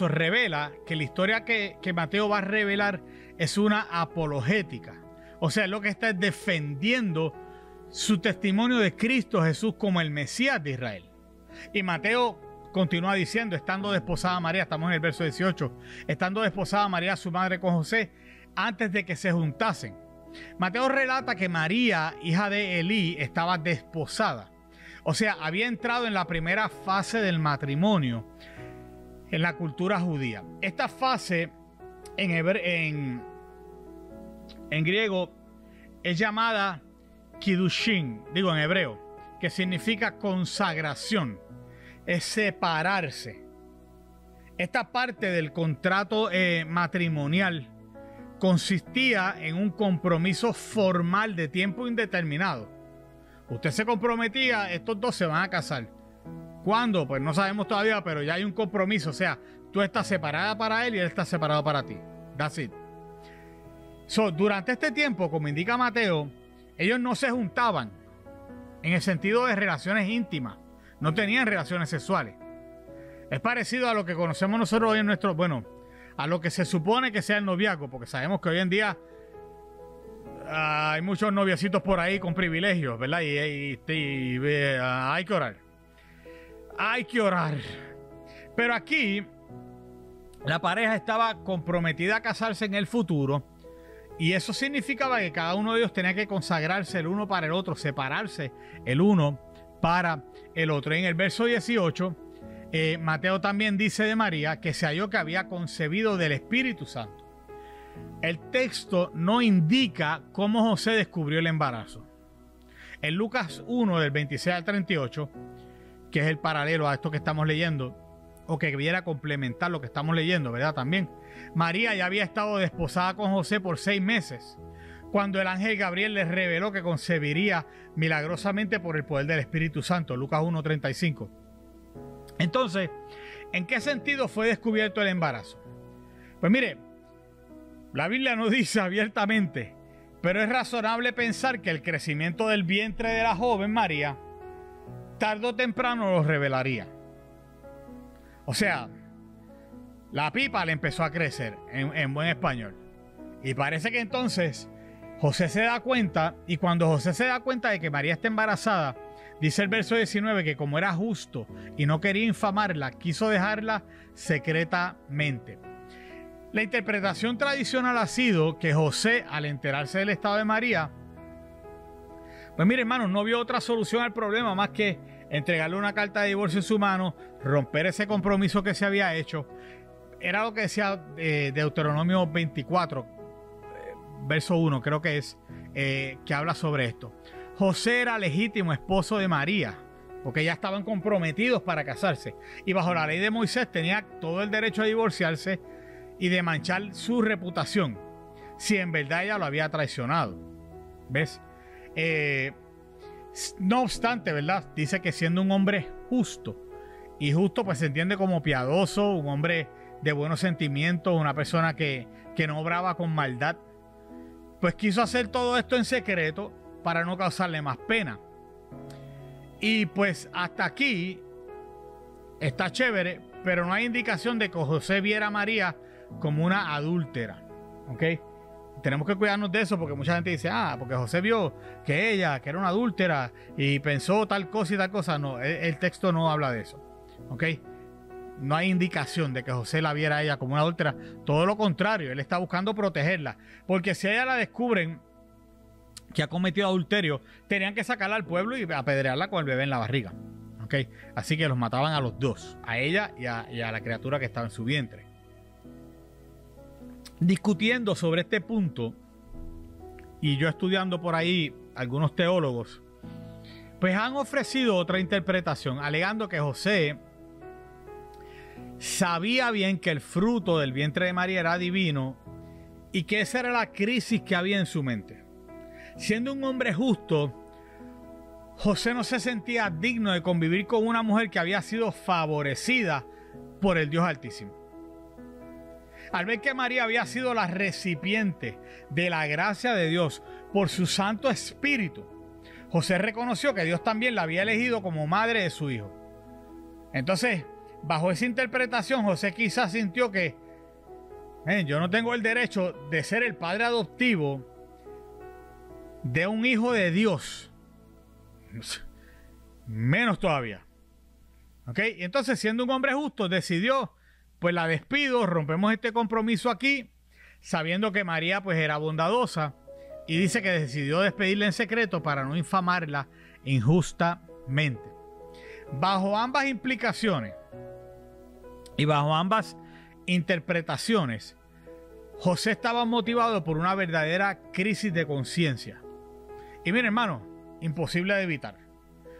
revela que la historia que Mateo va a revelar es una apologética. O sea, lo que está es defendiendo su testimonio de Cristo Jesús como el Mesías de Israel. Y Mateo continúa diciendo, estando desposada María, estamos en el verso 18, estando desposada María, su madre, con José, antes de que se juntasen. Mateo relata que María, hija de Elí, estaba desposada. O sea, había entrado en la primera fase del matrimonio en la cultura judía. Esta fase en griego es llamada Kiddushin, digo en hebreo, que significa consagración, es separarse. Esta parte del contrato matrimonial consistía en un compromiso formal de tiempo indeterminado. Usted se comprometía, estos dos se van a casar. ¿Cuándo? Pues no sabemos todavía, pero ya hay un compromiso. O sea, tú estás separada para él y él está separado para ti. That's it. Durante este tiempo, como indica Mateo, ellos no se juntaban en el sentido de relaciones íntimas. no tenían relaciones sexuales. Es parecido a lo que conocemos nosotros hoy en nuestro, bueno, a lo que se supone que sea el noviazgo, porque sabemos que hoy en día hay muchos noviecitos por ahí con privilegios, ¿verdad? Y hay que orar. Hay que orar. Pero aquí la pareja estaba comprometida a casarse en el futuro, y eso significaba que cada uno de ellos tenía que consagrarse el uno para el otro, separarse el uno para el otro. En el verso 18, Mateo también dice de María que se halló que había concebido del Espíritu Santo. El texto no indica cómo José descubrió el embarazo. En Lucas 1, del 26 al 38, que es el paralelo a esto que estamos leyendo, o que viera complementar lo que estamos leyendo, ¿verdad? También, María ya había estado desposada con José por 6 meses, cuando el ángel Gabriel le reveló que concebiría milagrosamente por el poder del Espíritu Santo. Lucas 1:35. Entonces, ¿en qué sentido fue descubierto el embarazo? Pues mire, la Biblia no dice abiertamente, pero es razonable pensar que el crecimiento del vientre de la joven María tarde o temprano lo revelaría. O sea, la pipa le empezó a crecer en buen español. Y parece que entonces José se da cuenta, y cuando José se da cuenta de que María está embarazada, dice el verso 19 que como era justo y no quería infamarla, quiso dejarla secretamente. La interpretación tradicional ha sido que José, al enterarse del estado de María, pues mire, hermano, no vio otra solución al problema más que entregarle una carta de divorcio en su mano, romper ese compromiso que se había hecho. Era lo que decía Deuteronomio 24, verso 1, creo que es, que habla sobre esto. José era legítimo esposo de María, porque ya estaban comprometidos para casarse. Y bajo la ley de Moisés tenía todo el derecho a divorciarse y de manchar su reputación, si en verdad ella lo había traicionado. ¿Ves? No obstante, ¿verdad? Dice que siendo un hombre justo, y justo pues se entiende como piadoso, un hombre de buenos sentimientos, una persona que no obraba con maldad, pues quiso hacer todo esto en secreto para no causarle más pena. Y pues hasta aquí está chévere, pero no hay indicación de que José viera a María como una adúltera, ¿ok? Tenemos que cuidarnos de eso, porque mucha gente dice, porque José vio que ella, que era una adúltera, y pensó tal cosa y tal cosa. No, el texto no habla de eso, ¿ok? No hay indicación de que José la viera a ella como una adúltera. Todo lo contrario, él está buscando protegerla, porque si a ella la descubren que ha cometido adulterio, tenían que sacarla al pueblo y apedrearla con el bebé en la barriga, ¿ok? Así que los mataban a los dos, a ella y a la criatura que estaba en su vientre. Discutiendo sobre este punto, y yo estudiando por ahí algunos teólogos, pues han ofrecido otra interpretación, alegando que José sabía bien que el fruto del vientre de María era divino y que esa era la crisis que había en su mente. Siendo un hombre justo, José no se sentía digno de convivir con una mujer que había sido favorecida por el Dios Altísimo. Al ver que María había sido la recipiente de la gracia de Dios por su Santo Espíritu, José reconoció que Dios también la había elegido como madre de su hijo. Entonces, bajo esa interpretación, José quizás sintió que yo no tengo el derecho de ser el padre adoptivo de un hijo de Dios. Menos todavía. ¿Ok? Y entonces, siendo un hombre justo, decidió, pues la despido, rompemos este compromiso aquí, sabiendo que María pues era bondadosa, y dice que decidió despedirla en secreto para no infamarla injustamente. Bajo ambas implicaciones y bajo ambas interpretaciones, José estaba motivado por una verdadera crisis de conciencia. Y mira, hermano, imposible de evitar.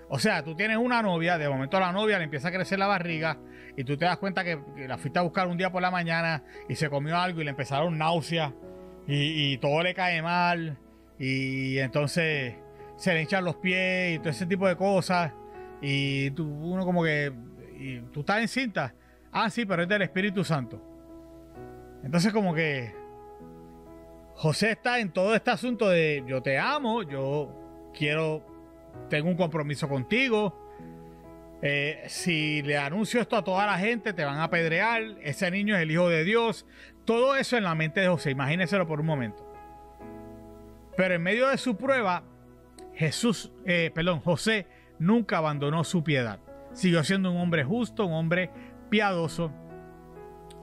O sea, tú tienes una novia, de momento a la novia le empieza a crecer la barriga y tú te das cuenta que la fuiste a buscar un día por la mañana y se comió algo y le empezaron náuseas y todo le cae mal y entonces se le hinchan los pies y todo ese tipo de cosas y uno como que, y tú estás encinta. Sí, pero es del Espíritu Santo. Entonces como que José está en todo este asunto de yo te amo, yo tengo un compromiso contigo, Si le anuncio esto a toda la gente, te van a apedrear, ese niño es el hijo de Dios. Todo eso en la mente de José, imagínenselo por un momento. Pero en medio de su prueba, José nunca abandonó su piedad. Siguió siendo un hombre justo, un hombre piadoso.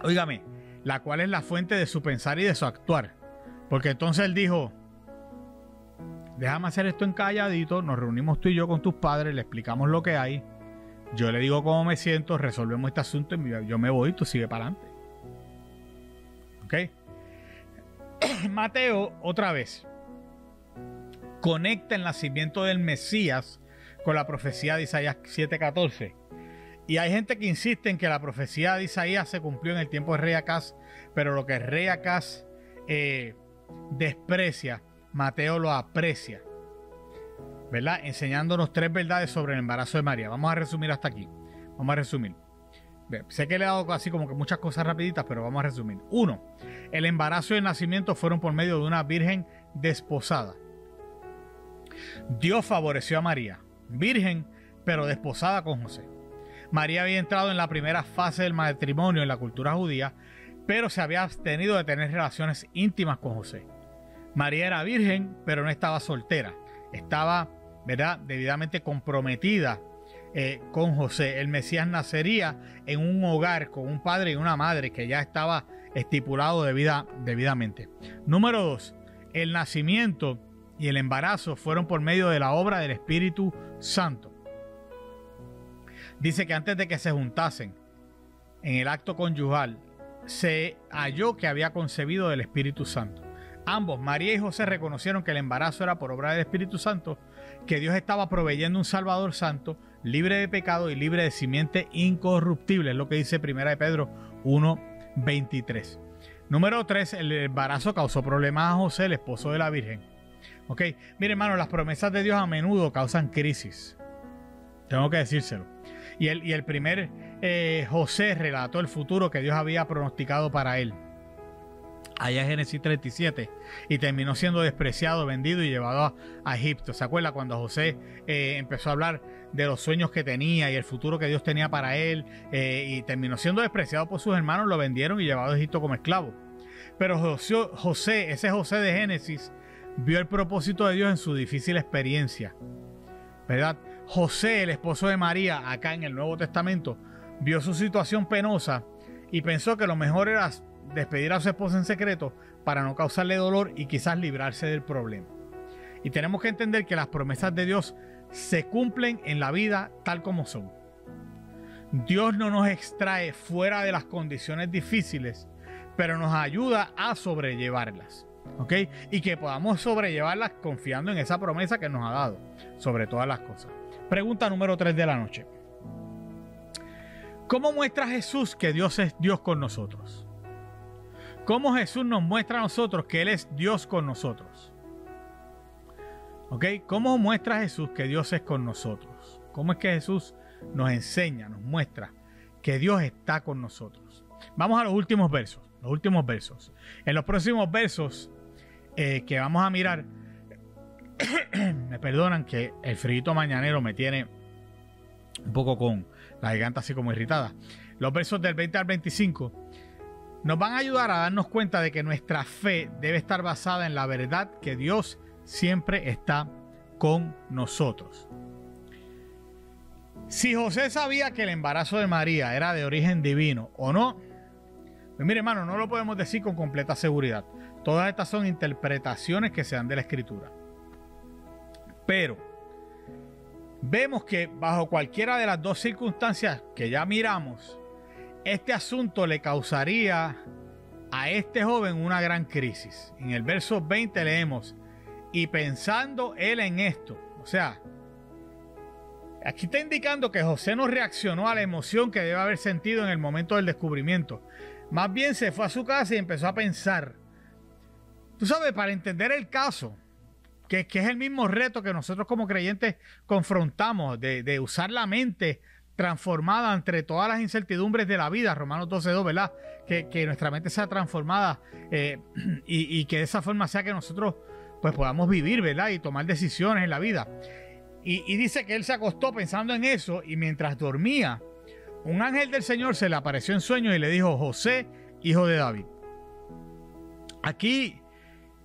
Óigame, la cual es la fuente de su pensar y de su actuar. Porque entonces él dijo: déjame hacer esto en calladito, nos reunimos tú y yo con tus padres, le explicamos lo que hay, yo le digo cómo me siento, resolvemos este asunto y yo me voy y tú sigue para adelante. ¿Ok? Mateo, otra vez, conecta el nacimiento del Mesías con la profecía de Isaías 7:14. Y hay gente que insiste en que la profecía de Isaías se cumplió en el tiempo de rey Acaz, pero lo que el rey Acaz desprecia, Mateo lo aprecia, ¿verdad? Enseñándonos 3 verdades sobre el embarazo de María. Vamos a resumir hasta aquí. Vamos a resumir. Sé que le he dado así como que muchas cosas rapiditas, pero vamos a resumir. 1. El embarazo y el nacimiento fueron por medio de una virgen desposada. Dios favoreció a María, virgen, pero desposada con José. María había entrado en la primera fase del matrimonio en la cultura judía, pero se había abstenido de tener relaciones íntimas con José. María era virgen, pero no estaba soltera. Estaba, ¿verdad?, debidamente comprometida con José. El Mesías nacería en un hogar con un padre y una madre que ya estaba estipulado debidamente. Número 2. El nacimiento y el embarazo fueron por medio de la obra del Espíritu Santo. Dice que antes de que se juntasen en el acto conyugal, se halló que había concebido del Espíritu Santo. Ambos, María y José, reconocieron que el embarazo era por obra del Espíritu Santo, que Dios estaba proveyendo un Salvador santo, libre de pecado y libre de simiente incorruptible. Es lo que dice 1 de Pedro 1:23. Número 3, el embarazo causó problemas a José, el esposo de la Virgen. Ok, mire, hermano, las promesas de Dios a menudo causan crisis. Tengo que decírselo. Y el primer José relató el futuro que Dios había pronosticado para él, allá en Génesis 37, y terminó siendo despreciado, vendido y llevado a Egipto. ¿Se acuerda cuando José empezó a hablar de los sueños que tenía y el futuro que Dios tenía para él, y terminó siendo despreciado por sus hermanos? Lo vendieron y llevado a Egipto como esclavo. Pero José, ese José de Génesis, vio el propósito de Dios en su difícil experiencia, ¿verdad? José, el esposo de María, acá en el Nuevo Testamento, vio su situación penosa y pensó que lo mejor era despedir a su esposa en secreto para no causarle dolor y quizás librarse del problema. Y tenemos que entender que las promesas de Dios se cumplen en la vida tal como son. Dios no nos extrae fuera de las condiciones difíciles, pero nos ayuda a sobrellevarlas. ¿Ok? Y que podamos sobrellevarlas confiando en esa promesa que nos ha dado sobre todas las cosas. Pregunta número 3 de la noche. ¿Cómo muestra Jesús que Dios es Dios con nosotros? ¿Cómo Jesús nos muestra a nosotros que Él es Dios con nosotros? ¿Ok? ¿Cómo muestra Jesús que Dios es con nosotros? ¿Cómo es que Jesús nos enseña, nos muestra que Dios está con nosotros? Vamos a los últimos versos. En los próximos versos que vamos a mirar, me perdonan que el frío mañanero me tiene un poco con la garganta así como irritada. Los versos del 20 al 25 nos van a ayudar a darnos cuenta de que nuestra fe debe estar basada en la verdad que Dios siempre está con nosotros. Si José sabía que el embarazo de María era de origen divino o no, pues mire, hermano, no lo podemos decir con completa seguridad. Todas estas son interpretaciones que se dan de la Escritura. Pero vemos que bajo cualquiera de las dos circunstancias que ya miramos, este asunto le causaría a este joven una gran crisis. En el verso 20 leemos: y pensando él en esto. O sea, aquí está indicando que José no reaccionó a la emoción que debe haber sentido en el momento del descubrimiento. Más bien se fue a su casa y empezó a pensar. Tú sabes, para entender el caso, que es el mismo reto que nosotros como creyentes confrontamos, de usar la mente transformada entre todas las incertidumbres de la vida, Romanos 12:2, ¿verdad? Que nuestra mente sea transformada y que de esa forma sea que nosotros pues podamos vivir, ¿verdad? Y tomar decisiones en la vida. Y dice que él se acostó pensando en eso, y mientras dormía, un ángel del Señor se le apareció en sueños y le dijo: José, hijo de David. Aquí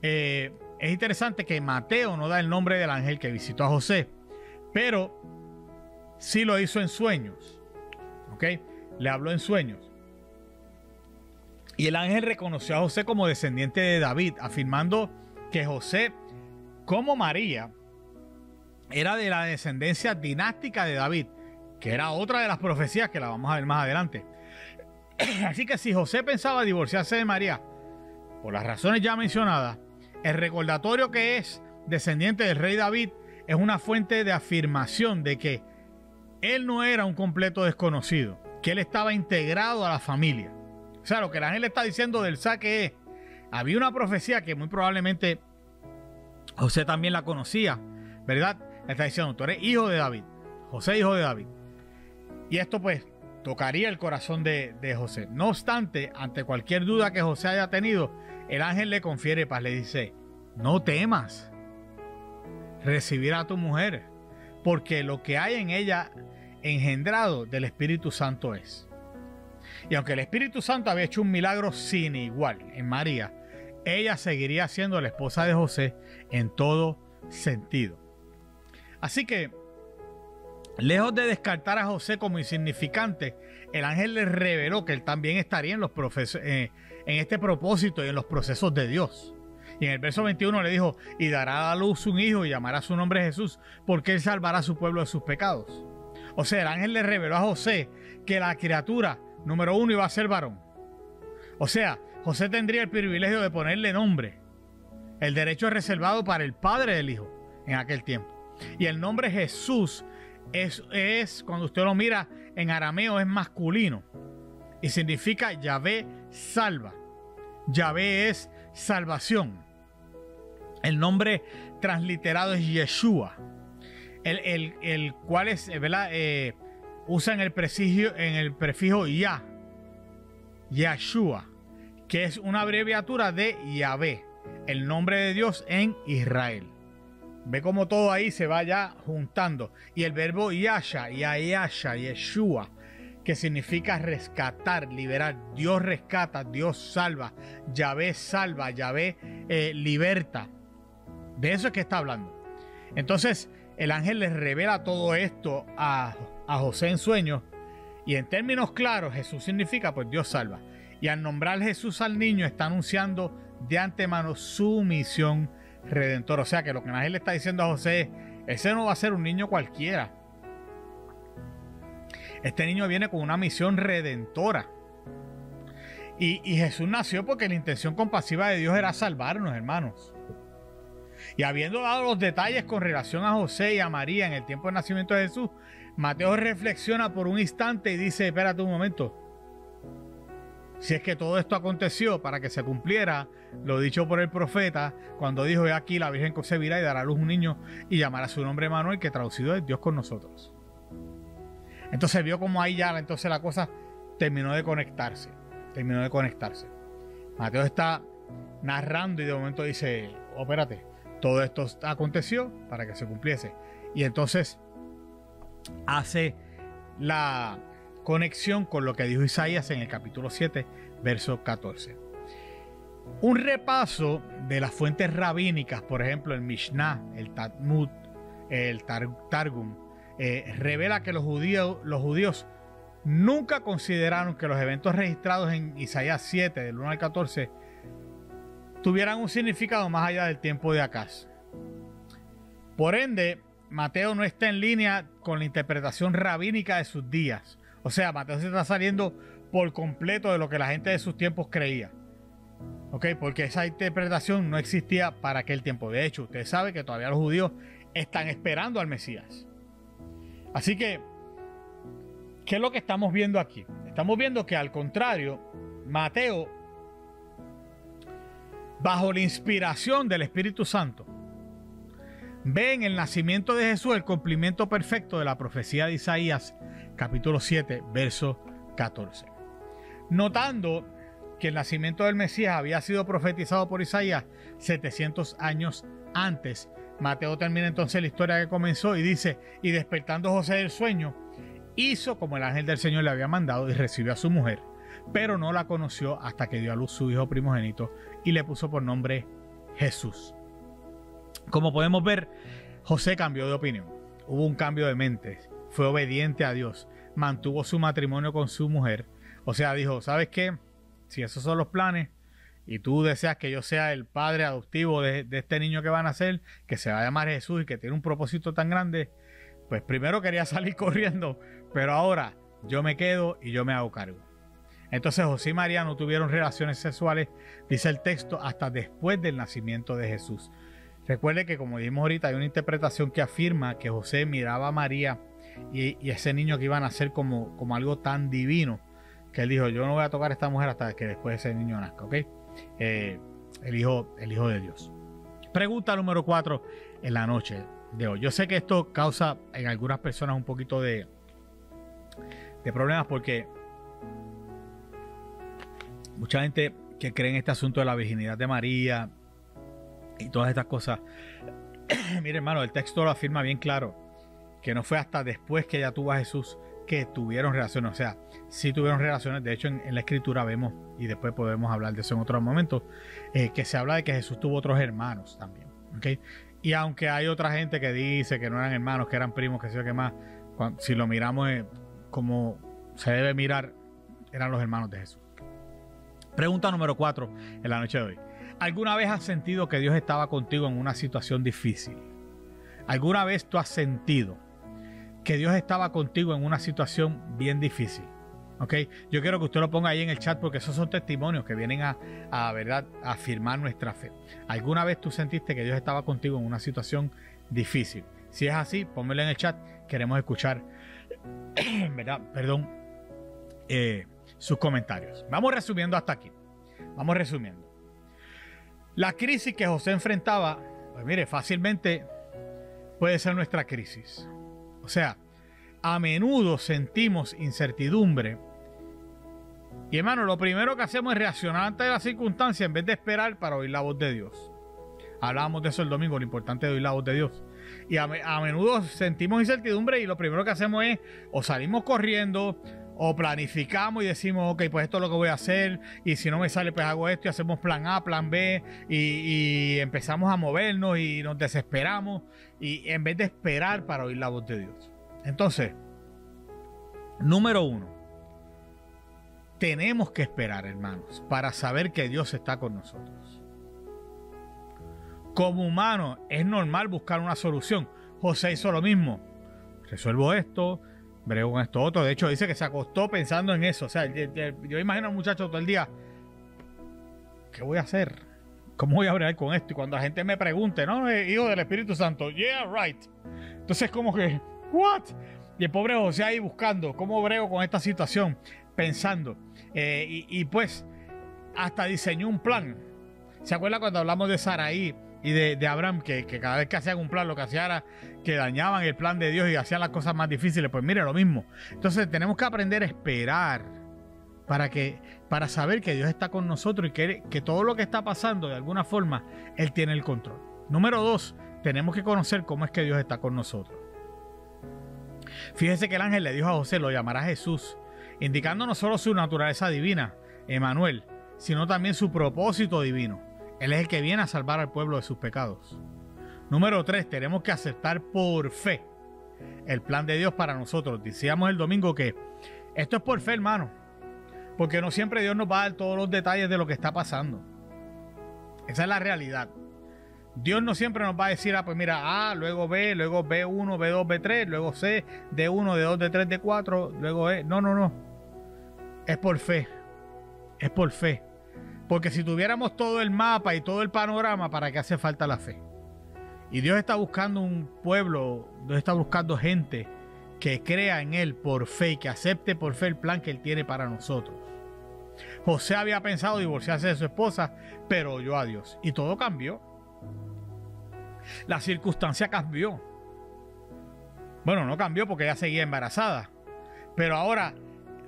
es interesante que Mateo no da el nombre del ángel que visitó a José, pero sí lo hizo en sueños. ¿Ok? Le habló en sueños. Y el ángel reconoció a José como descendiente de David, afirmando que José, como María, era de la descendencia dinástica de David, que era otra de las profecías que la vamos a ver más adelante. Así que si José pensaba divorciarse de María, por las razones ya mencionadas, el recordatorio que es descendiente del rey David es una fuente de afirmación de que él no era un completo desconocido, que él estaba integrado a la familia. O sea, lo que el ángel está diciendo del saque es: había una profecía que muy probablemente José también la conocía, ¿verdad? Le está diciendo: tú eres hijo de David, José, hijo de David. Y esto pues tocaría el corazón de José. No obstante, ante cualquier duda que José haya tenido, el ángel le confiere paz, le dice: no temas recibir a tu mujer, porque lo que hay en ella engendrado del Espíritu Santo es. Y aunque el Espíritu Santo había hecho un milagro sin igual en María, ella seguiría siendo la esposa de José en todo sentido. Así que, lejos de descartar a José como insignificante, el ángel le reveló que él también estaría en este propósito y en los procesos de Dios. Y en el verso 21 le dijo: y dará a luz un hijo y llamará su nombre Jesús, porque él salvará a su pueblo de sus pecados. O sea, el ángel le reveló a José que la criatura número 1 iba a ser varón. O sea, José tendría el privilegio de ponerle nombre. El derecho es reservado para el padre del hijo en aquel tiempo. Y el nombre Jesús es cuando usted lo mira en arameo, es masculino y significa Yahvé salva. Yahvé es salvación. El nombre transliterado es Yeshua, el cual es, ¿verdad? Usa en el prefijo Ya, Yeshua, que es una abreviatura de Yahvé, el nombre de Dios en Israel. Ve cómo todo ahí se va ya juntando. Y el verbo Yasha, Yeshua, que significa rescatar, liberar. Dios rescata, Dios salva, Yahvé liberta. De eso es que está hablando. Entonces el ángel le revela todo esto a José en sueños. Y en términos claros, Jesús significa pues Dios salva. Y al nombrar Jesús al niño está anunciando de antemano su misión redentora. O sea que lo que el ángel le está diciendo a José es: ese no va a ser un niño cualquiera. Este niño viene con una misión redentora. Y Jesús nació porque la intención compasiva de Dios era salvarnos, hermanos. Y habiendo dado los detalles con relación a José y a María en el tiempo del nacimiento de Jesús, Mateo reflexiona por un instante y dice: espérate un momento. Si es que todo esto aconteció para que se cumpliera lo dicho por el profeta, cuando dijo: he aquí la Virgen concebirá y dará a luz un niño y llamará su nombre Manuel, que traducido es Dios con nosotros. Entonces vio como ahí ya entonces la cosa terminó de conectarse. Mateo está narrando y de momento dice: oh, espérate, todo esto aconteció para que se cumpliese. Y entonces hace la conexión con lo que dijo Isaías en el capítulo 7, verso 14. Un repaso de las fuentes rabínicas, por ejemplo el Mishnah, el Talmud, el Targum, revela que los judíos nunca consideraron que los eventos registrados en Isaías 7, del 1 al 14, tuvieran un significado más allá del tiempo de Acaz. Por ende, Mateo no está en línea con la interpretación rabínica de sus días. O sea, Mateo se está saliendo por completo de lo que la gente de sus tiempos creía. ¿Ok? Porque esa interpretación no existía para aquel tiempo. De hecho, usted sabe que todavía los judíos están esperando al Mesías. Así que, ¿qué es lo que estamos viendo aquí? Estamos viendo que, al contrario, Mateo, bajo la inspiración del Espíritu Santo, ve en el nacimiento de Jesús el cumplimiento perfecto de la profecía de Isaías, capítulo 7, verso 14. Notando que el nacimiento del Mesías había sido profetizado por Isaías 700 años antes Mateo termina entonces la historia que comenzó y dice, y despertando José del sueño, hizo como el ángel del Señor le había mandado y recibió a su mujer, pero no la conoció hasta que dio a luz su hijo primogénito y le puso por nombre Jesús. Como podemos ver, José cambió de opinión, hubo un cambio de mente, fue obediente a Dios, mantuvo su matrimonio con su mujer, o sea, dijo, ¿sabes qué? Si esos son los planes, y tú deseas que yo sea el padre adoptivo de este niño que va a nacer, que se va a llamar Jesús y que tiene un propósito tan grande, pues primero quería salir corriendo, pero ahora yo me quedo y yo me hago cargo. Entonces José y María no tuvieron relaciones sexuales, dice el texto, hasta después del nacimiento de Jesús. Recuerde que, como dijimos ahorita, hay una interpretación que afirma que José miraba a María y ese niño que iba a nacer como algo tan divino, que él dijo, yo no voy a tocar a esta mujer hasta que después ese niño nazca, ¿ok? El hijo de Dios. Pregunta número 4 en la noche de hoy. Yo sé que esto causa en algunas personas un poquito de problemas, porque mucha gente que cree en este asunto de la virginidad de María y todas estas cosas, mire, hermano, el texto lo afirma bien claro, que no fue hasta después que ella tuvo a Jesús que tuvieron relaciones. O sea, sí tuvieron relaciones. De hecho, en la escritura vemos, y después podemos hablar de eso en otro momento, que se habla de que Jesús tuvo otros hermanos también, ¿okay? Y aunque hay otra gente que dice que no eran hermanos, que eran primos, que sé yo qué más, si lo miramos como se debe mirar, eran los hermanos de Jesús. Pregunta número 4 en la noche de hoy. ¿Alguna vez has sentido que Dios estaba contigo en una situación difícil? ¿Alguna vez tú has sentido que Dios estaba contigo en una situación bien difícil? ¿Ok? Yo quiero que usted lo ponga ahí en el chat, porque esos son testimonios que vienen a verdad, a afirmar nuestra fe. ¿Alguna vez tú sentiste que Dios estaba contigo en una situación difícil? Si es así, pónmelo en el chat. Queremos escuchar, ¿verdad? Perdón, sus comentarios. Vamos resumiendo hasta aquí. Vamos resumiendo. La crisis que José enfrentaba, pues mire, fácilmente puede ser nuestra crisis. O sea, a menudo sentimos incertidumbre. Y hermano, lo primero que hacemos es reaccionar ante la circunstancia en vez de esperar para oír la voz de Dios. Hablábamos de eso el domingo, lo importante de oír la voz de Dios. Y a menudo sentimos incertidumbre y lo primero que hacemos es o salimos corriendo o planificamos y decimos, ok, pues esto es lo que voy a hacer, y si no me sale, pues hago esto, y hacemos plan A, plan B, y empezamos a movernos y nos desesperamos, y en vez de esperar para oír la voz de Dios. Entonces, número 1, tenemos que esperar, hermanos, para saber que Dios está con nosotros. Como humanos, es normal buscar una solución. José hizo lo mismo. Resuelvo esto, brego con esto otro. De hecho, dice que se acostó pensando en eso. O sea, yo imagino a un muchacho todo el día, ¿qué voy a hacer? ¿Cómo voy a bregar con esto? Y cuando la gente me pregunte, ¿no? Hijo del Espíritu Santo, yeah, right. Entonces, como que, what? Y el pobre José ahí buscando, ¿cómo brego con esta situación? Pensando. Y pues, hasta diseñó un plan. ¿Se acuerda cuando hablamos de Saraí y de Abraham, que cada vez que hacían un plan, lo que hacían era que dañaban el plan de Dios y hacían las cosas más difíciles? Pues mire, lo mismo. Entonces tenemos que aprender a esperar para saber que Dios está con nosotros y que todo lo que está pasando, de alguna forma, Él tiene el control. Número 2, tenemos que conocer cómo es que Dios está con nosotros. Fíjese que el ángel le dijo a José, lo llamará Jesús, indicando no solo su naturaleza divina, Emmanuel, sino también su propósito divino. Él es el que viene a salvar al pueblo de sus pecados. Número 3, tenemos que aceptar por fe el plan de Dios para nosotros. Decíamos el domingo que esto es por fe, hermano, porque no siempre Dios nos va a dar todos los detalles de lo que está pasando. Esa es la realidad. Dios no siempre nos va a decir, pues mira, A, luego B, luego B1, B2, B3, luego C, D1, D2, D3, D4, luego E. No. Es por fe. Es por fe. Porque si tuviéramos todo el mapa y todo el panorama, ¿para qué hace falta la fe? Y Dios está buscando un pueblo, Dios está buscando gente que crea en Él por fe y que acepte por fe el plan que Él tiene para nosotros. José había pensado divorciarse de su esposa, pero oyó a Dios y todo cambió. La circunstancia cambió. Bueno, no cambió porque ella seguía embarazada, pero ahora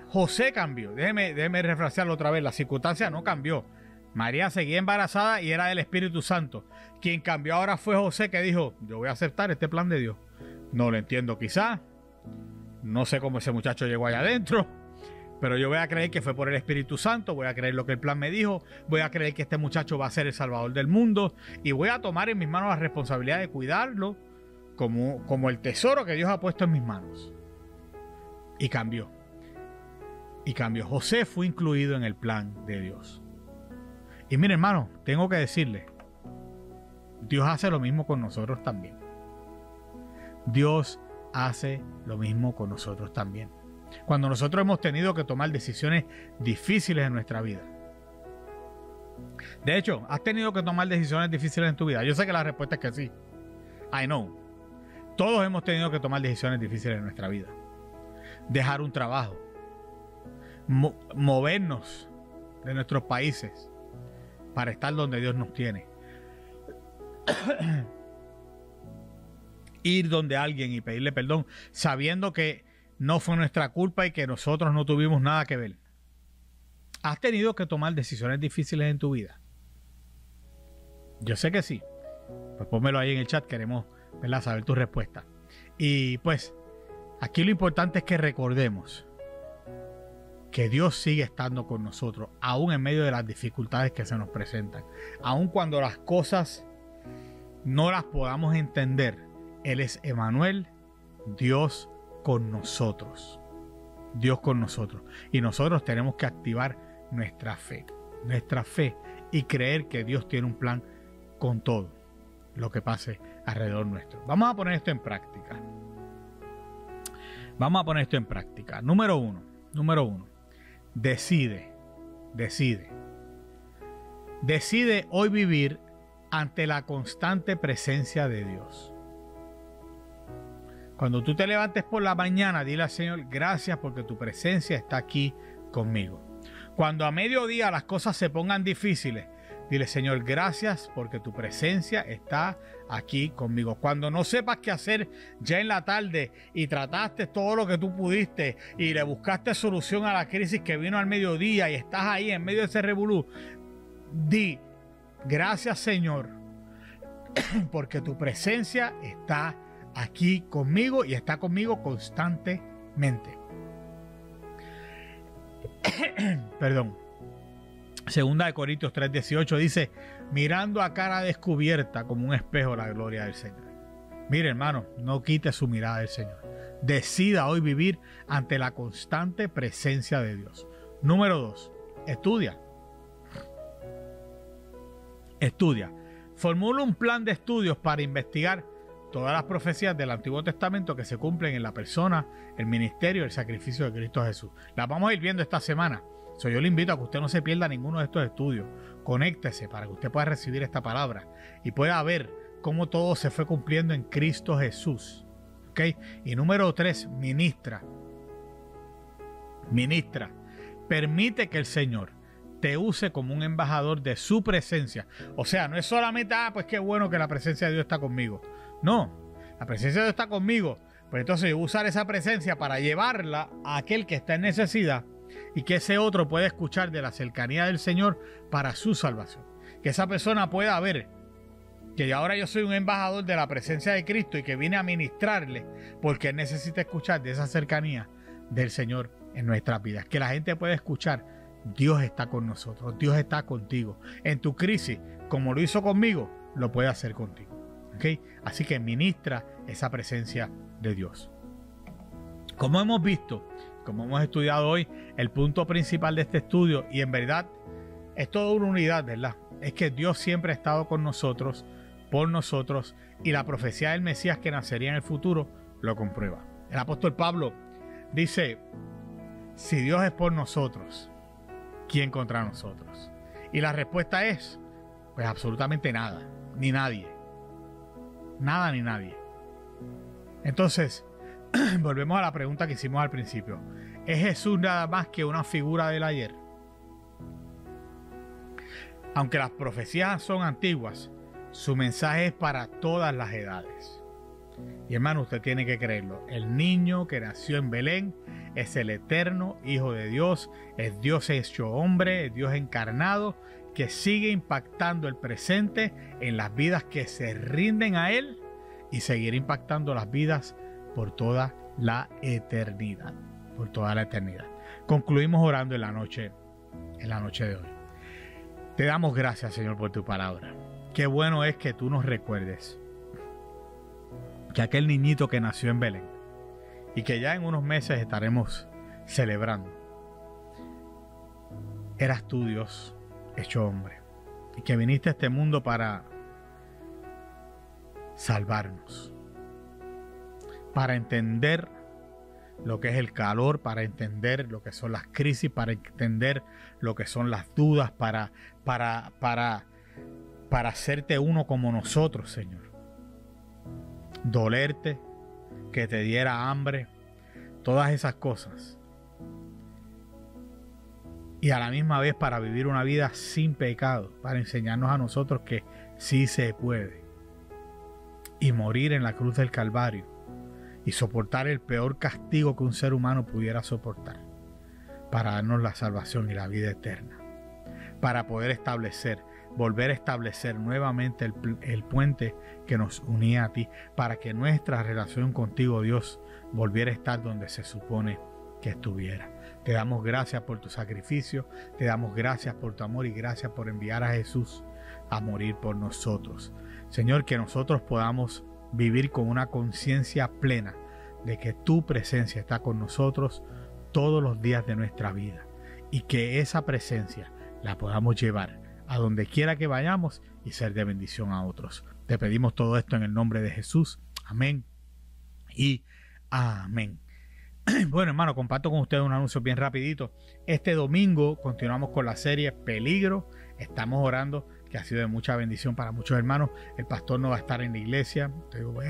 José cambió. Déjeme refrasearlo otra vez. La circunstancia no cambió, María seguía embarazada y era del Espíritu Santo. Quien cambió ahora fue José, que dijo, yo voy a aceptar este plan de Dios. No lo entiendo quizá. No sé cómo ese muchacho llegó allá adentro. Pero yo voy a creer que fue por el Espíritu Santo. Voy a creer lo que el plan me dijo. Voy a creer que este muchacho va a ser el Salvador del mundo. Y voy a tomar en mis manos la responsabilidad de cuidarlo como el tesoro que Dios ha puesto en mis manos. Y cambió. Y cambió. José fue incluido en el plan de Dios. Y mire, hermano, tengo que decirle, Dios hace lo mismo con nosotros también. Dios hace lo mismo con nosotros también. Cuando nosotros hemos tenido que tomar decisiones difíciles en nuestra vida. De hecho, ¿has tenido que tomar decisiones difíciles en tu vida? Yo sé que la respuesta es que sí. I know. Todos hemos tenido que tomar decisiones difíciles en nuestra vida. Dejar un trabajo. Movernos de nuestros países para estar donde Dios nos tiene. Ir donde alguien y pedirle perdón sabiendo que no fue nuestra culpa y que nosotros no tuvimos nada que ver. ¿Has tenido que tomar decisiones difíciles en tu vida? Yo sé que sí. Pues pónmelo ahí en el chat, queremos, ¿verdad?, saber tu respuesta. Y pues aquí lo importante es que recordemos que Dios sigue estando con nosotros, aún en medio de las dificultades que se nos presentan. Aún cuando las cosas no las podamos entender, Él es Emmanuel, Dios con nosotros. Dios con nosotros. Y nosotros tenemos que activar nuestra fe y creer que Dios tiene un plan con todo lo que pase alrededor nuestro. Vamos a poner esto en práctica. Número uno. Decide hoy vivir ante la constante presencia de Dios. Cuando tú te levantes por la mañana, dile al Señor, gracias porque tu presencia está aquí conmigo. Cuando a mediodía las cosas se pongan difíciles, dile, Señor, gracias porque tu presencia está aquí conmigo. Cuando no sepas qué hacer ya en la tarde y trataste todo lo que tú pudiste y le buscaste solución a la crisis que vino al mediodía y estás ahí en medio de ese revolú, di, gracias, Señor, porque tu presencia está aquí conmigo y está conmigo constantemente. Perdón. Segunda de Corintios 3:18 dice, mirando a cara descubierta como un espejo la gloria del Señor. Mire, hermano, no quite su mirada del Señor. Decida hoy vivir ante la constante presencia de Dios. Número 2, estudia. Formula un plan de estudios para investigar todas las profecías del Antiguo Testamento que se cumplen en la persona, el ministerio y el sacrificio de Cristo Jesús. Las vamos a ir viendo esta semana. Yo le invito a que usted no se pierda ninguno de estos estudios. Conéctese para que usted pueda recibir esta palabra y pueda ver cómo todo se fue cumpliendo en Cristo Jesús. ¿Ok? Y número 3, ministra. Permite que el Señor te use como un embajador de su presencia. O sea, no es solamente, pues qué bueno que la presencia de Dios está conmigo. No, la presencia de Dios está conmigo. Pues entonces yo voy a usar esa presencia para llevarla a aquel que está en necesidad y que ese otro pueda escuchar de la cercanía del Señor para su salvación. Que esa persona pueda ver que ahora yo soy un embajador de la presencia de Cristo y que vine a ministrarle porque él necesita escuchar de esa cercanía del Señor en nuestras vidas. Que la gente pueda escuchar, Dios está con nosotros, Dios está contigo. En tu crisis, como lo hizo conmigo, lo puede hacer contigo. ¿Okay? Así que ministra esa presencia de Dios. Como hemos visto, como hemos estudiado hoy, el punto principal de este estudio, y en verdad es toda una unidad, ¿verdad? Es que Dios siempre ha estado con nosotros, por nosotros, y la profecía del Mesías que nacería en el futuro lo comprueba. El apóstol Pablo dice, si Dios es por nosotros, ¿quién contra nosotros? Y la respuesta es, pues absolutamente nada, ni nadie. Nada ni nadie. Entonces, volvemos a la pregunta que hicimos al principio. ¿Es Jesús nada más que una figura del ayer? Aunque las profecías son antiguas, su mensaje es para todas las edades. Y hermano, usted tiene que creerlo. El niño que nació en Belén es el eterno Hijo de Dios, es Dios hecho hombre, es Dios encarnado, que sigue impactando el presente en las vidas que se rinden a Él y seguir impactando las vidas por toda la eternidad. Por toda la eternidad. Concluimos orando en la noche de hoy. Te damos gracias, Señor, por tu palabra. Qué bueno es que tú nos recuerdes que aquel niñito que nació en Belén y que ya en unos meses estaremos celebrando, eras tú, Dios, hecho hombre, y que viniste a este mundo para salvarnos, para entender lo que es el calor, para entender lo que son las crisis, para entender lo que son las dudas, para hacerte uno como nosotros, Señor. Dolerte, que te diera hambre, todas esas cosas. Y a la misma vez para vivir una vida sin pecado, para enseñarnos a nosotros que sí se puede. Y morir en la cruz del Calvario y soportar el peor castigo que un ser humano pudiera soportar, para darnos la salvación y la vida eterna, para poder volver a establecer nuevamente el puente que nos unía a ti, para que nuestra relación contigo, Dios, volviera a estar donde se supone que estuviera. Te damos gracias por tu sacrificio, te damos gracias por tu amor y gracias por enviar a Jesús a morir por nosotros. Señor, que nosotros podamos vivir con una conciencia plena de que tu presencia está con nosotros todos los días de nuestra vida y que esa presencia la podamos llevar a donde quiera que vayamos y ser de bendición a otros. Te pedimos todo esto en el nombre de Jesús. Amén y amén. Bueno, hermano, comparto con ustedes un anuncio bien rapidito. Este domingo continuamos con la serie Peligro. Estamos orando, que ha sido de mucha bendición para muchos hermanos. El pastor no va a estar en la iglesia. Voy a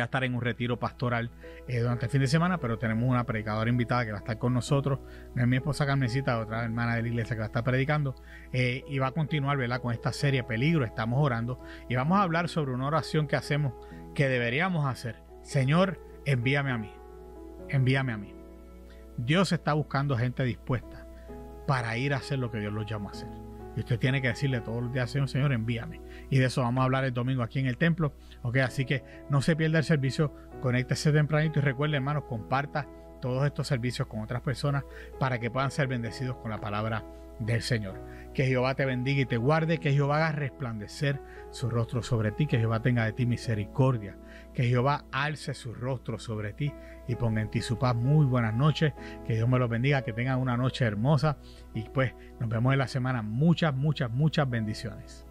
estar en un retiro pastoral durante el fin de semana, pero tenemos una predicadora invitada que va a estar con nosotros. No es mi esposa Carmencita, otra hermana de la iglesia que va a estar predicando, y va a continuar, ¿verdad?, con esta serie Peligro. Estamos orando y vamos a hablar sobre una oración que hacemos, que deberíamos hacer. Señor, envíame a mí. Envíame a mí. Dios está buscando gente dispuesta para ir a hacer lo que Dios los llama a hacer. Y usted tiene que decirle todos los días, Señor, envíame. Y de eso vamos a hablar el domingo aquí en el templo. ¿Ok? Así que no se pierda el servicio, conéctese tempranito y recuerde, hermanos, comparta todos estos servicios con otras personas para que puedan ser bendecidos con la palabra del Señor. Que Jehová te bendiga y te guarde, que Jehová haga resplandecer su rostro sobre ti, que Jehová tenga de ti misericordia, que Jehová alce su rostro sobre ti y ponga en ti su paz. Muy buenas noches, que Dios me los bendiga, que tengan una noche hermosa y pues nos vemos en la semana. Muchas bendiciones.